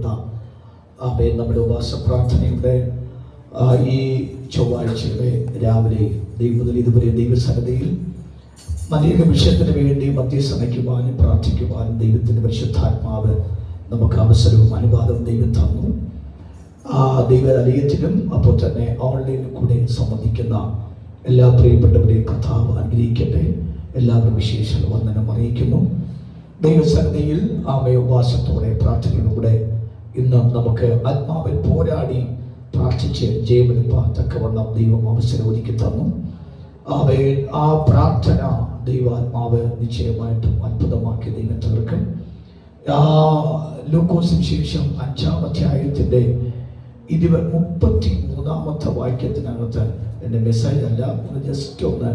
നടക്കുന്ന നമ്മുടെ ഉപവാസ പ്രാർത്ഥനയുടെ ഈ ചൊവ്വാഴ്ചയുടെ രാവിലെ ദൈവത്തിൽ ഇതുവരെ ദൈവസന്നിധിയിൽ അനേക വിഷയത്തിന് വേണ്ടി മധ്യസ്ഥനയ്ക്കുവാനും പ്രാർത്ഥിക്കുവാനും ദൈവത്തിൻ്റെ പരിശുദ്ധാത്മാവ് നമുക്ക് അവസരവും അനുവാദവും ദൈവം തന്നു. ദൈവാലയത്തിലും അപ്പോൾ തന്നെ ഓൺലൈനിൽ കൂടെ സംബന്ധിക്കുന്ന എല്ലാ പ്രിയപ്പെട്ടവരെയും കർത്താവ് അനുഗ്രഹിക്കട്ടെ. എല്ലാവരും വിശേഷ വന്ദനം അറിയിക്കുന്നു. ദൈവസന്നിധിയിൽ ഉപവാസത്തോടെ പ്രാർത്ഥനയിലൂടെ ഇന്ന് നമുക്ക് ആത്മാവിൽ പോരാടി പ്രാർത്ഥിച്ച് ജയമെടുപ്പാൻ തക്കവണ്ണം ദൈവം അവസരം ഒരുക്കി തന്നു. ആ പ്രാർത്ഥന ദൈവാത്മാവ് നിശ്ചയമായിട്ടും അത്ഭുതമാക്കി ദൈവം തീർക്കും. ലൂക്കോസിന് ശേഷം 5-ാം അധ്യായത്തിൻ്റെ 33-ാമത്തെ വാക്യത്തിനകത്ത് എൻ്റെ മെസ്സേജ് അല്ല, ജസ്റ്റ് ഒന്ന്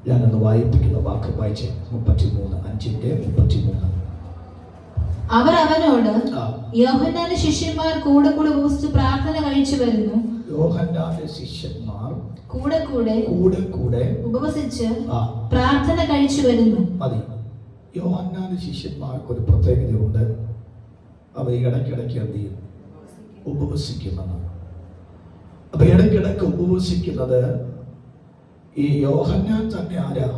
ഞാനൊന്ന് വായിപ്പിക്കുന്ന വാക്ക് വായിച്ച് 33:5-33. അവർ അവനോട്, യോഹന്നാന്റെ ശിഷ്യന്മാർ കൂടെ കൂടെ ഉപവസിച്ച് പ്രാർത്ഥന കഴിച്ചു വരുന്നു. യോഹന്നാന്റെ ശിഷ്യന്മാർ കൂടെ കൂടെ ഉപവസിച്ച് പ്രാർത്ഥന കഴിച്ചു വരുന്നു. മതി. യോഹന്നാന്റെ ശിഷ്യന്മാർക്ക് ഒരു പ്രത്യേകതയുണ്ട്. അവർ ഇടയ്ക്കിടയ്ക്ക് എന്ത് ചെയ്യും? ഉപവസിക്കുന്നതാണ്. അപ്പൊ ഇടയ്ക്കിടയ്ക്ക് ഉപവസിക്കുന്നത് ഈ യോഹന്നാൻ തന്നെ ആരാ?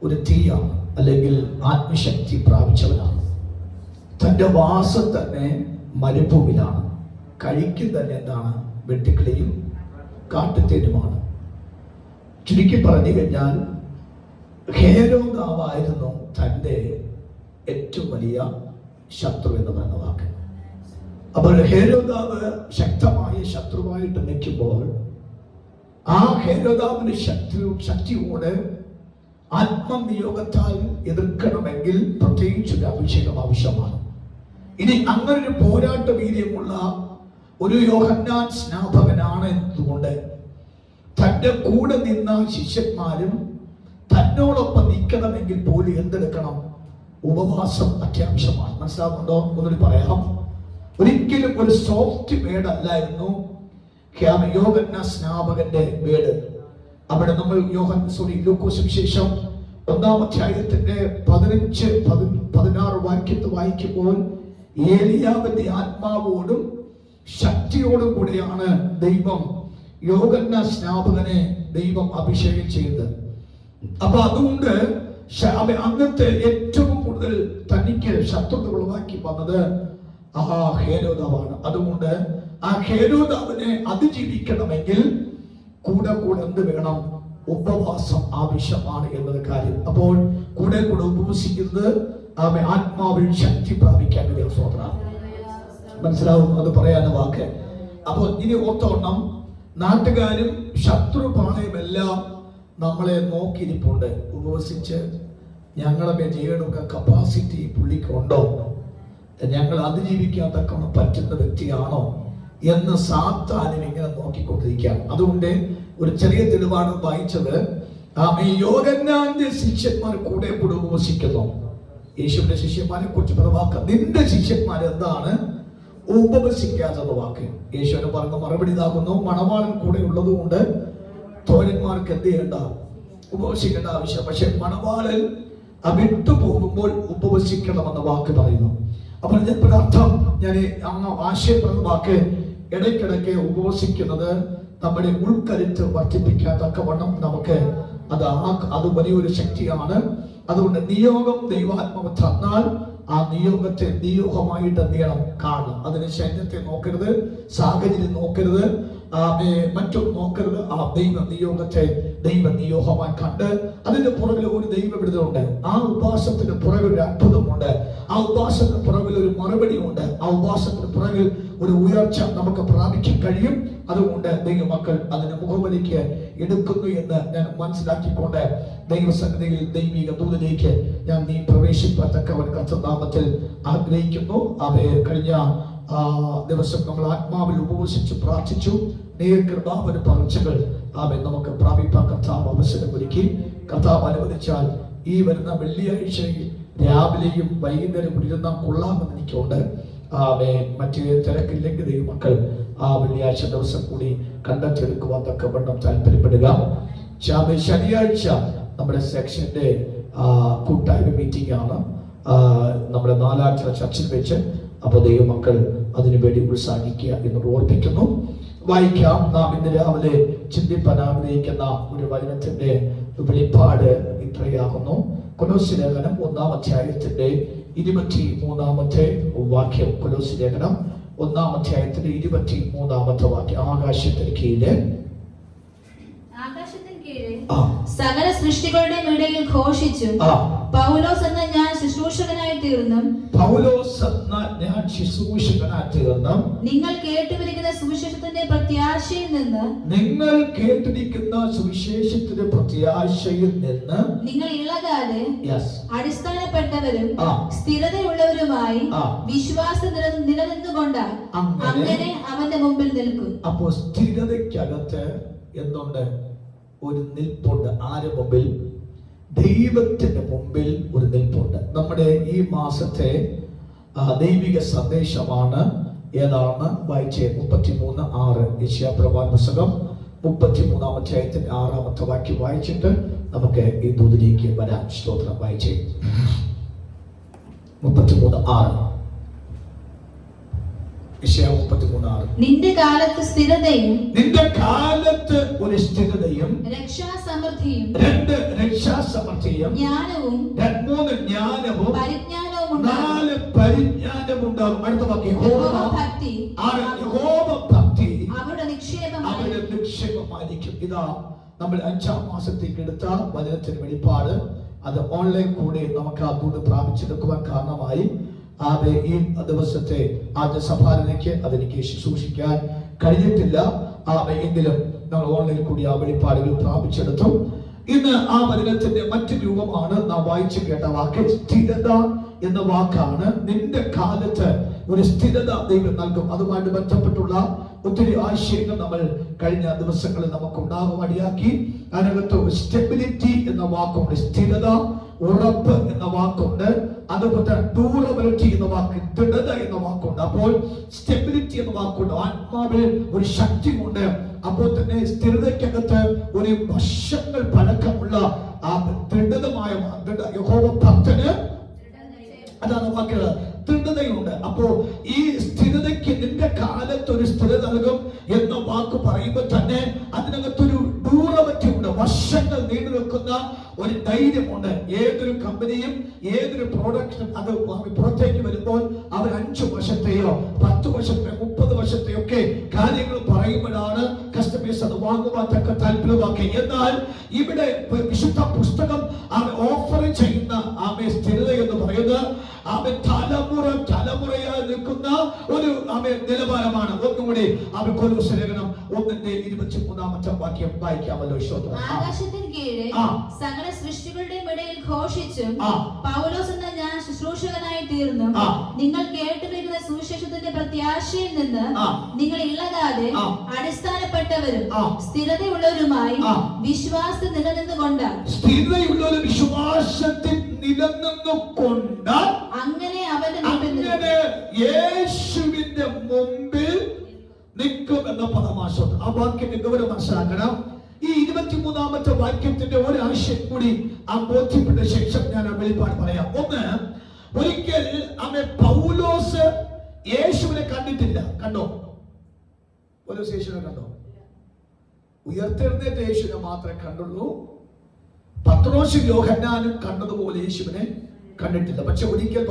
ഒരു തീയാണ്, അല്ലെങ്കിൽ ആത്മശക്തി പ്രാപിച്ചവനാണ്. തൻ്റെ വാസം തന്നെ മരുഭൂമിയിലാണ്. കഴിക്കും തന്നെ എന്താണ്? വെട്ടുക്കിളിയും കാട്ടുതേനുമാണ്. ചുരുക്കി പറഞ്ഞു കഴിഞ്ഞാൽ ഹേരോദാവായിരുന്നു തൻ്റെ ഏറ്റവും വലിയ ശത്രു എന്ന് പറയുന്ന വാക്ക്. അപ്പോൾ ഹേരോദാവ് ശക്തമായ ശത്രുവായിട്ട് നിൽക്കുമ്പോൾ ആ ഹേരോദാവിന്റെ ശക്തിയോട് ആത്മനിയോഗത്താൽ എതിർക്കണമെങ്കിൽ പ്രത്യേകിച്ചൊരു അഭിഷേകം ആവശ്യമാണ്. ഇനി അങ്ങനൊരു പോരാട്ട വീര്യമുള്ള ഒരു യോഹന്നാൻ സ്നാപകനാണ് എന്നതുകൊണ്ട് തൻ്റെ കൂടെ നിന്ന ശിഷ്യന്മാരും തന്നോടൊപ്പം നിൽക്കണമെങ്കിൽ പോലും എന്തെടുക്കണം? ഉപവാസം അത്യാവശ്യമാണ്. മനസ്സിലാവുന്നുണ്ടോ? ഒന്നുകൂടി പറയാം. ഒരിക്കലും ഒരു സോഫ്റ്റ് വേർഡ് അല്ലായിരുന്നു യോഹന്നാൻ സ്നാപകന്റെ വേർഡ്. അവിടെ നമ്മൾ ലൂക്കോസ് സുവിശേഷം 1-ാം അധ്യായത്തിന്റെ 15-16 വാക്യത്ത് വായിക്കുമ്പോൾ ഏലിയാവിന്റെ ആത്മാവോടും ശക്തിയോടും കൂടെയാണ് ദൈവം യോഹന്നാൻ സ്നാപകനെ ദൈവം അഭിഷേകം ചെയ്തത്. അപ്പൊ അതുകൊണ്ട് അന്നത്തെ ഏറ്റവും കൂടുതൽ തനിക്ക് ശത്രുത ഉളവാക്കി വന്നത് ഹേരോദാവാണ്. അതുകൊണ്ട് ആ ഹേരോദാവിനെ അതിജീവിക്കണമെങ്കിൽ കൂടെ എന്ത് വേണം? ഉപവാസം ആവശ്യമാണ് എന്നത് കാര്യം. അപ്പോൾ കൂടെ ഉപവസിക്കുന്നത് ആത്മാവിൽ ശക്തി പ്രാപിക്കാൻ കഴിയും. സ്വതന്ത്രം മനസ്സിലാവും അത് പറയാന വാക്ക്. അപ്പോൾ ഇനി ഓർത്തോണം, നാട്ടുകാരും ശത്രുപാളയുമെല്ലാം നമ്മളെ നോക്കിയിരിപ്പുണ്ട്. ഉപവസിച്ച് ഞങ്ങളെ ചെയ്യണമൊക്കെ കപ്പാസിറ്റി പുള്ളിക്കുണ്ടോ, ഞങ്ങൾ അതിജീവിക്കാൻ തക്കണം പറ്റുന്ന വ്യക്തിയാണോ എന്ന് സാത്താനും ഇങ്ങനെ നോക്കിക്കൊണ്ടിരിക്കുകയാണ്. അതുകൊണ്ട് ഒരു ചെറിയ തെളിവാണ് വായിച്ചത്. യോഹന്നാന്റെ ശിഷ്യന്മാർ കൂടെ ഉപവസിക്കുന്നു. യേശുവിന്റെ ശിഷ്യന്മാരെ കുറിച്ച് പറഞ്ഞ നിന്റെ ശിഷ്യന്മാർ എന്താണ് ഉപവസിക്കാത്തത് വാക്ക്? യേശുവിന് പറഞ്ഞ മറുപടി ഇതാകുന്നു, മണവാളൻ കൂടെ ഉള്ളത് കൊണ്ട് തോഴന്മാർക്ക് എന്ത് ചെയ്യേണ്ട? ഉപവസിക്കേണ്ട ആവശ്യം. പക്ഷെ മണവാളൻ വിട്ടു പോകുമ്പോൾ ഉപവസിക്കണമെന്ന വാക്ക് പറയുന്നു. അപ്പോൾ ഇതിന്റെ അർത്ഥം ഞാൻ ആശയം പറഞ്ഞ വാക്ക്, ഇടയ്ക്കിടയ്ക്ക് ഉപവസിക്കുന്നത് നമ്മുടെ ഉൾക്കരുത്ത് വർദ്ധിപ്പിക്കാൻ തക്കവണ്ണം നമുക്ക് അത് വലിയൊരു ശക്തിയാണ്. അതുകൊണ്ട് നിയോഗം ദൈവാത്മാവ് തന്നാൽ ആ നിയോഗത്തെ നിയോഗമായിട്ട് എന്ത് ചെയ്യണം? കാണണം. അതിന് ശരീരത്തെ നോക്കരുത്, സാഹചര്യം നോക്കരുത്, മറ്റൊന്നും നോക്കരുത്. ആ ദൈവ നിയോഗത്തെ ദൈവ നിയോഗമായി കണ്ട് അതിന്റെ പുറകിൽ ഒരു ദൈവവിടുതലുണ്ട്. ആ ഉപവാസത്തിന് പുറകിൽ ഒരു അത്ഭുതമുണ്ട്. ആ ഉപവാസത്തിന് പുറകിൽ ഒരു മറുപടി ഉണ്ട്. ആ ഉപവാസത്തിന് പുറകിൽ ഒരു ഉയർച്ച നമുക്ക് പ്രാപിക്കാൻ കഴിയും. അതുകൊണ്ട് ദൈവമക്കൾ അതിന്റെ മുഖവിലേക്ക് എടുക്കുന്നു എന്ന് ഞാൻ മനസ്സിലാക്കിക്കൊണ്ട് ദൈവസന്നിധിയിൽ ദൈവിക ദൂതലേക്ക് ഞാൻ നീ പ്രവേശിപ്പത്തക്കവൻ കർത്തനാമത്തിൽ ആഗ്രഹിക്കുന്നു. കഴിഞ്ഞ ദിവസം നമ്മൾ ആത്മാവിൽ ഉപവസിച്ച് പ്രാർത്ഥിച്ചു. കൃപാവന പകർച്ചകൾ നമുക്ക് പ്രാപിപ്പാൻ കർത്താവ് അവസരം ഒരുക്കി. കർത്താവ് അനുവദിച്ചാൽ ഈ വരുന്ന വെള്ളിയാഴ്ച രാവിലെയും വൈകുന്നേരം ഇരുന്നാൽ കൊള്ളാമെന്ന് എനിക്കുണ്ട്. മറ്റേ തിരക്കില്ലെങ്കിൽ ദൈവമക്കൾ വെള്ളിയാഴ്ച ദിവസം കൂടി കണ്ടെത്തിയെടുക്കുവാൻ തക്കവണ്ണം താല്പര്യപ്പെടുക. ശനിയാഴ്ച നമ്മുടെ സെക്ഷന്റെ കൂട്ടായ്മ മീറ്റിംഗ് ആണ് നമ്മുടെ നാലാഴ്ച ചർച്ചിൽ വെച്ച്. അപ്പോൾ ദൈവമക്കൾ അതിനുവേണ്ടി ഉത്സാഹിക്കുക എന്ന് ഓർപ്പിക്കുന്നു. വായിക്കാം. നാം ഇന്ന് രാവിലെ ചിന്തിപ്പാൻ ആഗ്രഹിക്കുന്ന ഒരു വചനത്തിന്റെ വെളിപ്പാട് ഇത്രയാകുന്നു. കൊലോസ്യ ലേഖനം 1-ാം അധ്യായത്തിന്റെ 23-ാമത്തെ വാക്യം. കൊലോസ്യ ലേഖനം 1-ാം അധ്യായത്തിന്റെ 23-ാമത്തെ വാക്യം. ആകാശത്തിന് കീഴെ സകല സൃഷ്ടികളുടെയും ഇടയിൽ ഘോഷിച്ചു, പൗലോസ് എന്ന ഞാൻ ശുശ്രൂഷകനായി തീർന്നും നിങ്ങൾ കേട്ടുവരിക്കുന്ന സുവിശേഷത്തിന്റെ പ്രത്യാശയിൽ നിന്ന് നിങ്ങൾ ഇളകാതെ അടിസ്ഥാനപ്പെട്ടവരും സ്ഥിരതയുള്ളവരുമായി വിശ്വാസം നിലനിന്നുകൊണ്ട് അങ്ങനെ അവന്റെ മുമ്പിൽ നിൽക്കും. അപ്പോൾ സ്ഥിരതയ്ക്കകത്ത് എന്തുണ്ട്? ഒരു നിൽപ്പുണ്ട്. ആരുടെ മുമ്പിൽ? ദൈവത്തിന്റെ മുമ്പിൽ ഒരു നിൽപ്പുണ്ട്. നമ്മുടെ ഈ മാസത്തെ ദൈവിക സന്ദേശമാണ് ഏതാണ്? വായിച്ചേ 33:6 യെശയ്യാപ്രവാചക പുസ്തകം 33-ാം അധ്യായത്തിന്റെ 6-ാമത്തെ വാക്യം വായിച്ചിട്ട് നമുക്ക് ഈ ദൂതിലേക്ക് വരാം. സ്തോത്രം. വായിച്ചേ 33:6. നിന്റെ കാലത്ത് സ്ഥിരതയും, നിന്റെ കാലത്ത് ഒരു സ്ഥിരതയും, രക്ഷാസമൃദ്ധിയും, 2 രക്ഷാസമൃദ്ധിയും, ജ്ഞാനവും, 3 ജ്ഞാനവും, പരിജ്ഞാനവും, 4 പരിജ്ഞാനവും ഉണ്ടാകും. അടുത്ത വാക്യം യഹോവഭക്തി, യഹോവഭക്തി അവരുടെ നിക്ഷേപമായിരിക്കും. ഇതാ നമ്മൾ 5-ാം മാസത്തേക്ക് എടുത്ത വചനത്തിന് വെളിപ്പാട്. അത് ഓൺലൈൻ കൂടെ നമുക്ക് അതുകൊണ്ട് പ്രാപിച്ചെടുക്കുവാൻ കാരണമായി ഈ ദിവസത്തെ ആദ്യ സഭാരനയ്ക്ക് അതെനിക്ക് ശുശ്രൂഷിക്കാൻ കഴിഞ്ഞിട്ടില്ല. എങ്കിലും നമ്മൾ ഓൺലൈനിൽ കൂടി ആ വെളിപ്പാടുകൾ പ്രാപിച്ചെടുത്തു. ഇന്ന് ആ വചനത്തിന്റെ മറ്റു രൂപമാണ് നാം വായിച്ചു കേട്ട വാക്ക്. സ്ഥിരത എന്ന വാക്കാണ്. നിന്റെ കാലത്ത് ഒരു സ്ഥിരത ദൈവം നൽകും. അതുമായിട്ട് ബന്ധപ്പെട്ടുള്ള ഒത്തിരി ആശയങ്ങൾ നമ്മൾ കഴിഞ്ഞ ദിവസങ്ങളിൽ നമുക്ക് ഉണ്ടാകുവാനിടയാക്കി. അതിനകത്ത് സ്റ്റെബിലിറ്റി എന്ന വാക്കുണ്ട്, സ്ഥിരത, ഉറപ്പ് എന്ന വാക്കുണ്ട്, അതുപോലെ ഡ്യൂറബിലിറ്റി എന്ന വാക്ക്, ദൃഢത എന്ന വാക്കുണ്ട്. അപ്പോൾ സ്റ്റെബിലിറ്റി എന്ന വാക്കുണ്ട്. ആത്മാവിൽ ഒരു ശക്തി ഉണ്ട്. അപ്പോൾ തന്നെ സ്ഥിരതയ്ക്കകത്ത് ഒരു വർഷങ്ങൾ പഴക്കമുള്ള ആ ദൃഢതമായ യഹോവ ഭക്തന് അതാണ് വാക്കുകൾ, ദൃഢതയുണ്ട്. അപ്പോ ഈ സ്ഥിരതയ്ക്ക് നിന്റെ കാലത്ത് ഒരു സ്ഥിരത നൽകും എന്ന വാക്ക് പറയുമ്പോൾ തന്നെ അതിനകത്തൊരു ഡ്യൂറബിലിറ്റി ഉണ്ട്. വർഷങ്ങൾ നീണ്ടു നിൽക്കുന്ന ഒരു ധൈര്യമുണ്ട്. ഏതൊരു കമ്പനിയും ഏതൊരു പ്രോഡക്റ്റും അത് പുറത്തേക്ക് വരുമ്പോൾ അവർ 5 വർഷത്തെയോ 10 വർഷത്തെയോ 30 വർഷത്തെയോ ഒക്കെ കാര്യങ്ങൾ പറയുമ്പോഴാണ് കസ്റ്റമേഴ്സ് അത് വാങ്ങുവാൻ തക്ക താല്പര്യമാക്കി. എന്നാൽ ഇവിടെ വിശുദ്ധ പുസ്തകം ഓഫർ ചെയ്യുന്ന സ്ഥിരത എന്ന് പറയുന്നത് തലമുറയായി നിൽക്കുന്ന ഒരു നിലവാരമാണ്. ഒന്നുകൂടി കൊലോസ്യ ലേഖനം 1-23-ാമത്തെ വാക്യം വായിക്കാമല്ലോ. ആകാശത്തിന് കീഴെ സകല സൃഷ്ടികളുടെയും ഇടയിൽ ഘോഷിച്ചും പൗലോസ് എന്ന ഞാൻ ശുശ്രൂഷകനായി തീർന്നും നിങ്ങൾ കേട്ടുവരുന്ന സുവിശേഷത്തിന്റെ പ്രത്യാശയിൽ നിന്ന് നിങ്ങൾ ഇളകാതെ അടിസ്ഥാനപ്പെട്ടവരും സ്ഥിരതയുള്ളവരുമായി വിശ്വാസത്തിൽ നിലനിന്നുകൊണ്ട് അങ്ങനെ അവന്റെ യേശുവിന്റെ മുമ്പിൽ നിൽക്കും എന്ന പദമാശം. ആ വാക്യത്തെ ഗൗരവം മനസ്സിലാക്കണം. ഈ 23-ാമത്തെ വാക്യത്തിന്റെ ഒരു ആശയം കൂടി ബോധ്യപ്പെട്ട ശേഷം ഞാൻ വെളിപ്പാട് പറയാം. ഒന്ന്, ഒരിക്കൽ പൗലോസ് യേശുവിനെ കണ്ടിട്ടില്ല. കണ്ടോ? പൗലോസ് യേശുവിനെ കണ്ടോ? ഉയർത്തെഴുന്നേറ്റ യേശുവിനെ മാത്രമേ കണ്ടുള്ളൂ. പത്രോസും യോഹന്നാനും കണ്ടതുപോലെ യേശുവിനെ കണ്ടിട്ടില്ല. പക്ഷെ ഒരിക്കൽ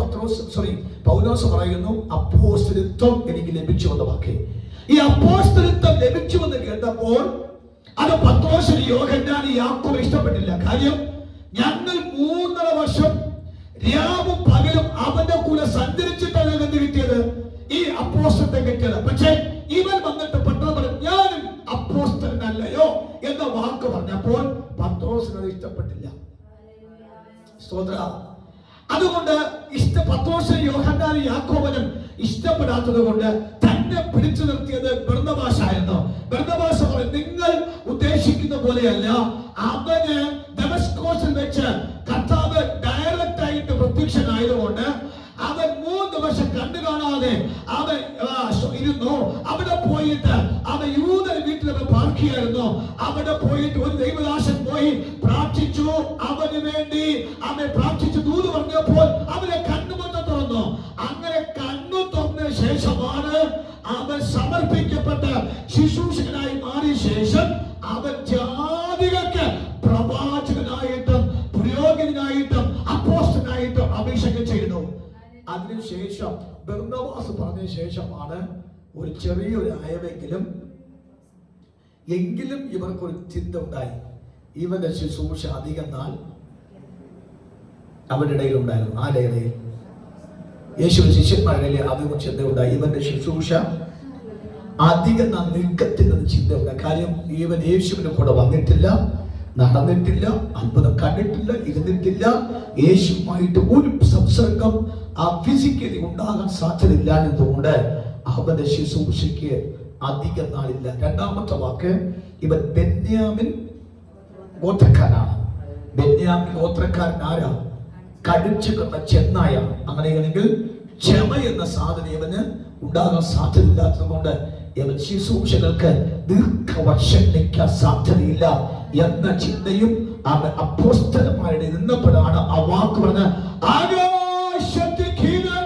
പൗലോസ് പറയുന്നു, അപ്പോസ്തലത്വം എനിക്ക് ലഭിച്ചു എന്ന വാക്ക്. ഈ അപ്പോസ്തലത്വം ലഭിച്ചുവെന്ന് കേട്ടപ്പോൾ അത് പത്രോസിന്, യോഹന്നാന്, യാക്കോബിന് ഇഷ്ടപ്പെട്ടില്ല. കാര്യം, ഞങ്ങൾ 3.5 വർഷം രാവും പകലും അവന്റെ കൂടെ സഞ്ചരിച്ചിട്ടാണ് എന്ത് കിട്ടിയത്? ഈ അപ്പോസ്തലത്തെ കിട്ടിയത്. പക്ഷെ ഇവൻ വന്നിട്ട് പെട്ടെന്ന് ഞാനും അപ്പോസ്തലനല്ലയോ എന്ന വാക്ക് പറഞ്ഞപ്പോൾ പത്രോസിന് അത് ഇഷ്ടപ്പെട്ടില്ല. സ്തോത്ര. അതുകൊണ്ട് പത്രോസിനും യോഹന്നാനും യാക്കോബിനും ഇഷ്ടപ്പെടാത്തത് കൊണ്ട് തന്നെ പിടിച്ചു നിർത്തിയത് ബർന്നബാസായിരുന്നു. ബർന്നബാസ് പറഞ്ഞു, നിങ്ങൾ ഉദ്ദേശിക്കുന്ന പോലെയല്ല. അവന് ദമസ്കോസിൽ വെച്ച് കർത്താവ് ഡയറക്റ്റ് ആയിട്ട് പ്രത്യക്ഷനായതുകൊണ്ട് അവൻ 3 വർഷം കണ്ടു കാണാതെ അവൻ ഇരുന്നു. അവിടെ പോയിട്ട് അവൻ യൂദൻ വീട്ടിൽ പാർക്കുകയായിരുന്നു. അവിടെ പോയിട്ട് ഒരു ദൈവദാസൻ പോയി പ്രാർത്ഥിച്ചു. അവന് വേണ്ടി അവൻ പ്രാർത്ഥിച്ചു. ദൂത് പറഞ്ഞപ്പോൾ അവനെ കണ്ണുമൊത്ത തുറന്നു. അങ്ങനെ കണ്ണു തുറന്ന ശേഷമാണ് അവൻ സമർപ്പിക്കപ്പെട്ട ശുശ്രൂഷകനായി മാറിയ ശേഷം അവൻ ജാതികൾക്ക് പ്രവാചകനായിട്ടും പുരോഹിതനായിട്ടും അപ്പോസ്തലനായിട്ടും അഭിഷേകം ചെയ്തു. അതിനുശേഷം ബർന്നബാസ് പറഞ്ഞ ശേഷമാണ് ഒരു ചെറിയൊരു അയവെങ്കിലും ഇവർക്കൊരു ചിന്ത ഉണ്ടായി. ഇവന്റെ ശുശ്രൂഷ അധികം നാൾ അവരുടെ ഇടയിൽ ഉണ്ടായിരുന്നു. ആരുടെ ഇടയിൽ? യേശുവിന്റെ ശിഷ്യന്മാരുടെ ഇടയിൽ അധികം ചിന്ത ഉണ്ടായി. ഇവന്റെ ശുശ്രൂഷ അധികം നാൾ നിൽക്കത്തില്ലെന്ന് ചിന്ത ഉണ്ടായി. കാര്യം ഇവൻ യേശുവിന്റെ കൂടെ വന്നിട്ടില്ല, നടന്നിട്ടില്ല, അത്ഭുതം കണ്ടിട്ടില്ല, ഇരുന്നിട്ടില്ല. യേശുവുമായിട്ട് ഒരു സംസർഗം ഫിസിക്കലി ഉണ്ടാകാൻ സാധ്യതയില്ല എന്നതുകൊണ്ട് അവന്റെ ശുശ്രൂഷയ്ക്ക് അധികം നാളില്ല. രണ്ടാമത്തെ വാക്ക്, ഇവൻ ബെന്യാമിൻ ഗോത്രക്കാരനാണ്. ബെന്യാമിൻ ഗോത്രക്കാരൻ ആരാ? കടിച്ചു കൊണ്ട ചെന്നായ. അങ്ങനെയാണെങ്കിൽ ക്ഷമ എന്ന സാധനം ഇവന് ഉണ്ടാകാൻ സാധ്യതയില്ലാത്തത് കൊണ്ട് ഇവൻ ശുശ്രൂഷകൾക്ക് ദീർഘവർഷം നിൽക്കാൻ സാധ്യതയില്ല എന്ന ചിന്തയും അവൻ അപ്പോസ്തലന്മാരുടെ നിന്നപ്പോഴാണ് ആ വാക്ക് പറഞ്ഞ ആകാശത്തിൽ കീഴ്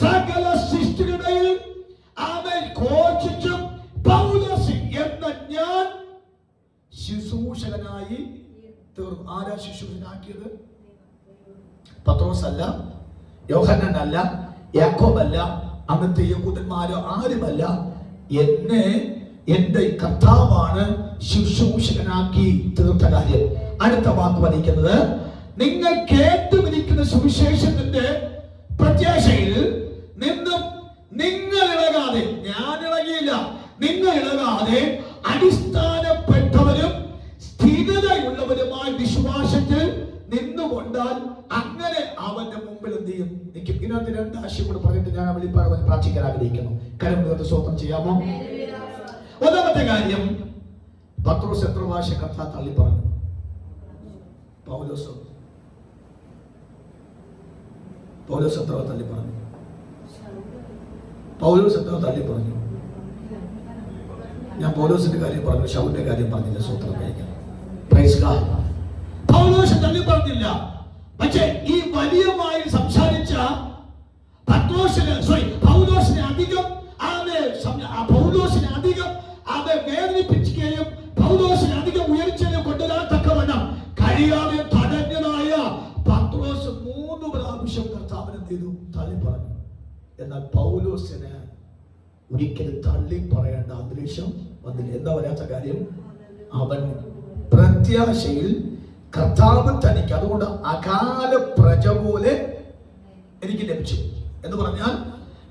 സകല സൃഷ്ടികളിൽ അവൻ ഘോഷിച്ചും പൗലോസ് എന്ന ഞാൻ ശുശ്രൂഷകനായി തീർന്നു. ആരാ ശുശ്രൂഷനാക്കിയത്? പത്രോസ് അല്ല, യോഹന്നാൻ അല്ല, യാക്കോബ് അല്ല, അന്നത്തെ യഹൂദന്മാരോ ആരുമല്ല. എന്നെ എന്റെ കർത്താവാണ് ശുശ്രൂഷകനാക്കി തീർത്ത കാര്യം. അടുത്ത വാക്ക് വഹിക്കുന്നത്, നിങ്ങൾ കേട്ടുമിരിക്കുന്ന സുവിശേഷത്തിന്റെ പ്രത്യാശയിൽ നിന്നും നിങ്ങൾ ഇളകാതെ, ഞാൻ ഇളകിയില്ല, നിങ്ങൾ ഇളകാതെ അടിസ്ഥാനപ്പെട്ടവരും സ്ഥിരതയുള്ളവരുമായ വിശ്വാസത്തിൽ നിന്നുകൊണ്ടാൽ അങ്ങനെ അവന്റെ മുമ്പിൽ എന്ത് ചെയ്യും? നിൽക്കും. ഇതിനകത്ത് രണ്ട് ആശയം കൂടെ പറഞ്ഞിട്ട് ഞാൻ വെളിപ്പാട് പ്രാർത്ഥിക്കാൻ ആഗ്രഹിക്കുന്നു. കരം സ്വന്തം ചെയ്യാമോ? ഒന്നാമത്തെ കാര്യം, പത്രോസ് എത്ര പ്രാവശ്യം കർത്താവ് തള്ളി പറഞ്ഞു? പൗലോസ് എത്ര തള്ളി പറഞ്ഞു? പൗലോസ് എത്ര തള്ളി പറഞ്ഞു? ഞാൻ പൗലോസിന്റെ കാര്യം പറഞ്ഞു, ശൗലിന്റെ കാര്യം പറഞ്ഞില്ല. സ്വത്രം കഴിക്കണം. Praise God. പൗലോസ് തള്ളി പറഞ്ഞില്ല. പക്ഷേ ഈ വലിയമായി സംസാരിച്ച പൗലോസിനെ അധികം വേദനിപ്പിക്കുകയും പൗലോസിനെ അധികം ഉയർച്ചയെ കൊണ്ടുവരാൻ തക്കവണ്ണം കഴിയാതെ തടഞ്ഞതായ പത്രോസ് 3 പ്രാവശ്യം കർത്താവിനെ ചെയ്തു തള്ളി പറഞ്ഞു. എന്നാൽ പൗലോസിന് ഒരിക്കലും തള്ളി പറയേണ്ട അന്തരീക്ഷം വന്നില്ല. എന്താ വരാത്ത കാര്യം? അവൻ പ്രത്യാശയിൽ കർത്താവ് തനിക്ക്, അതുകൊണ്ട് അകാല പ്രജ പോലെ എനിക്ക് ലഭിച്ചു എന്ന് പറഞ്ഞാൽ,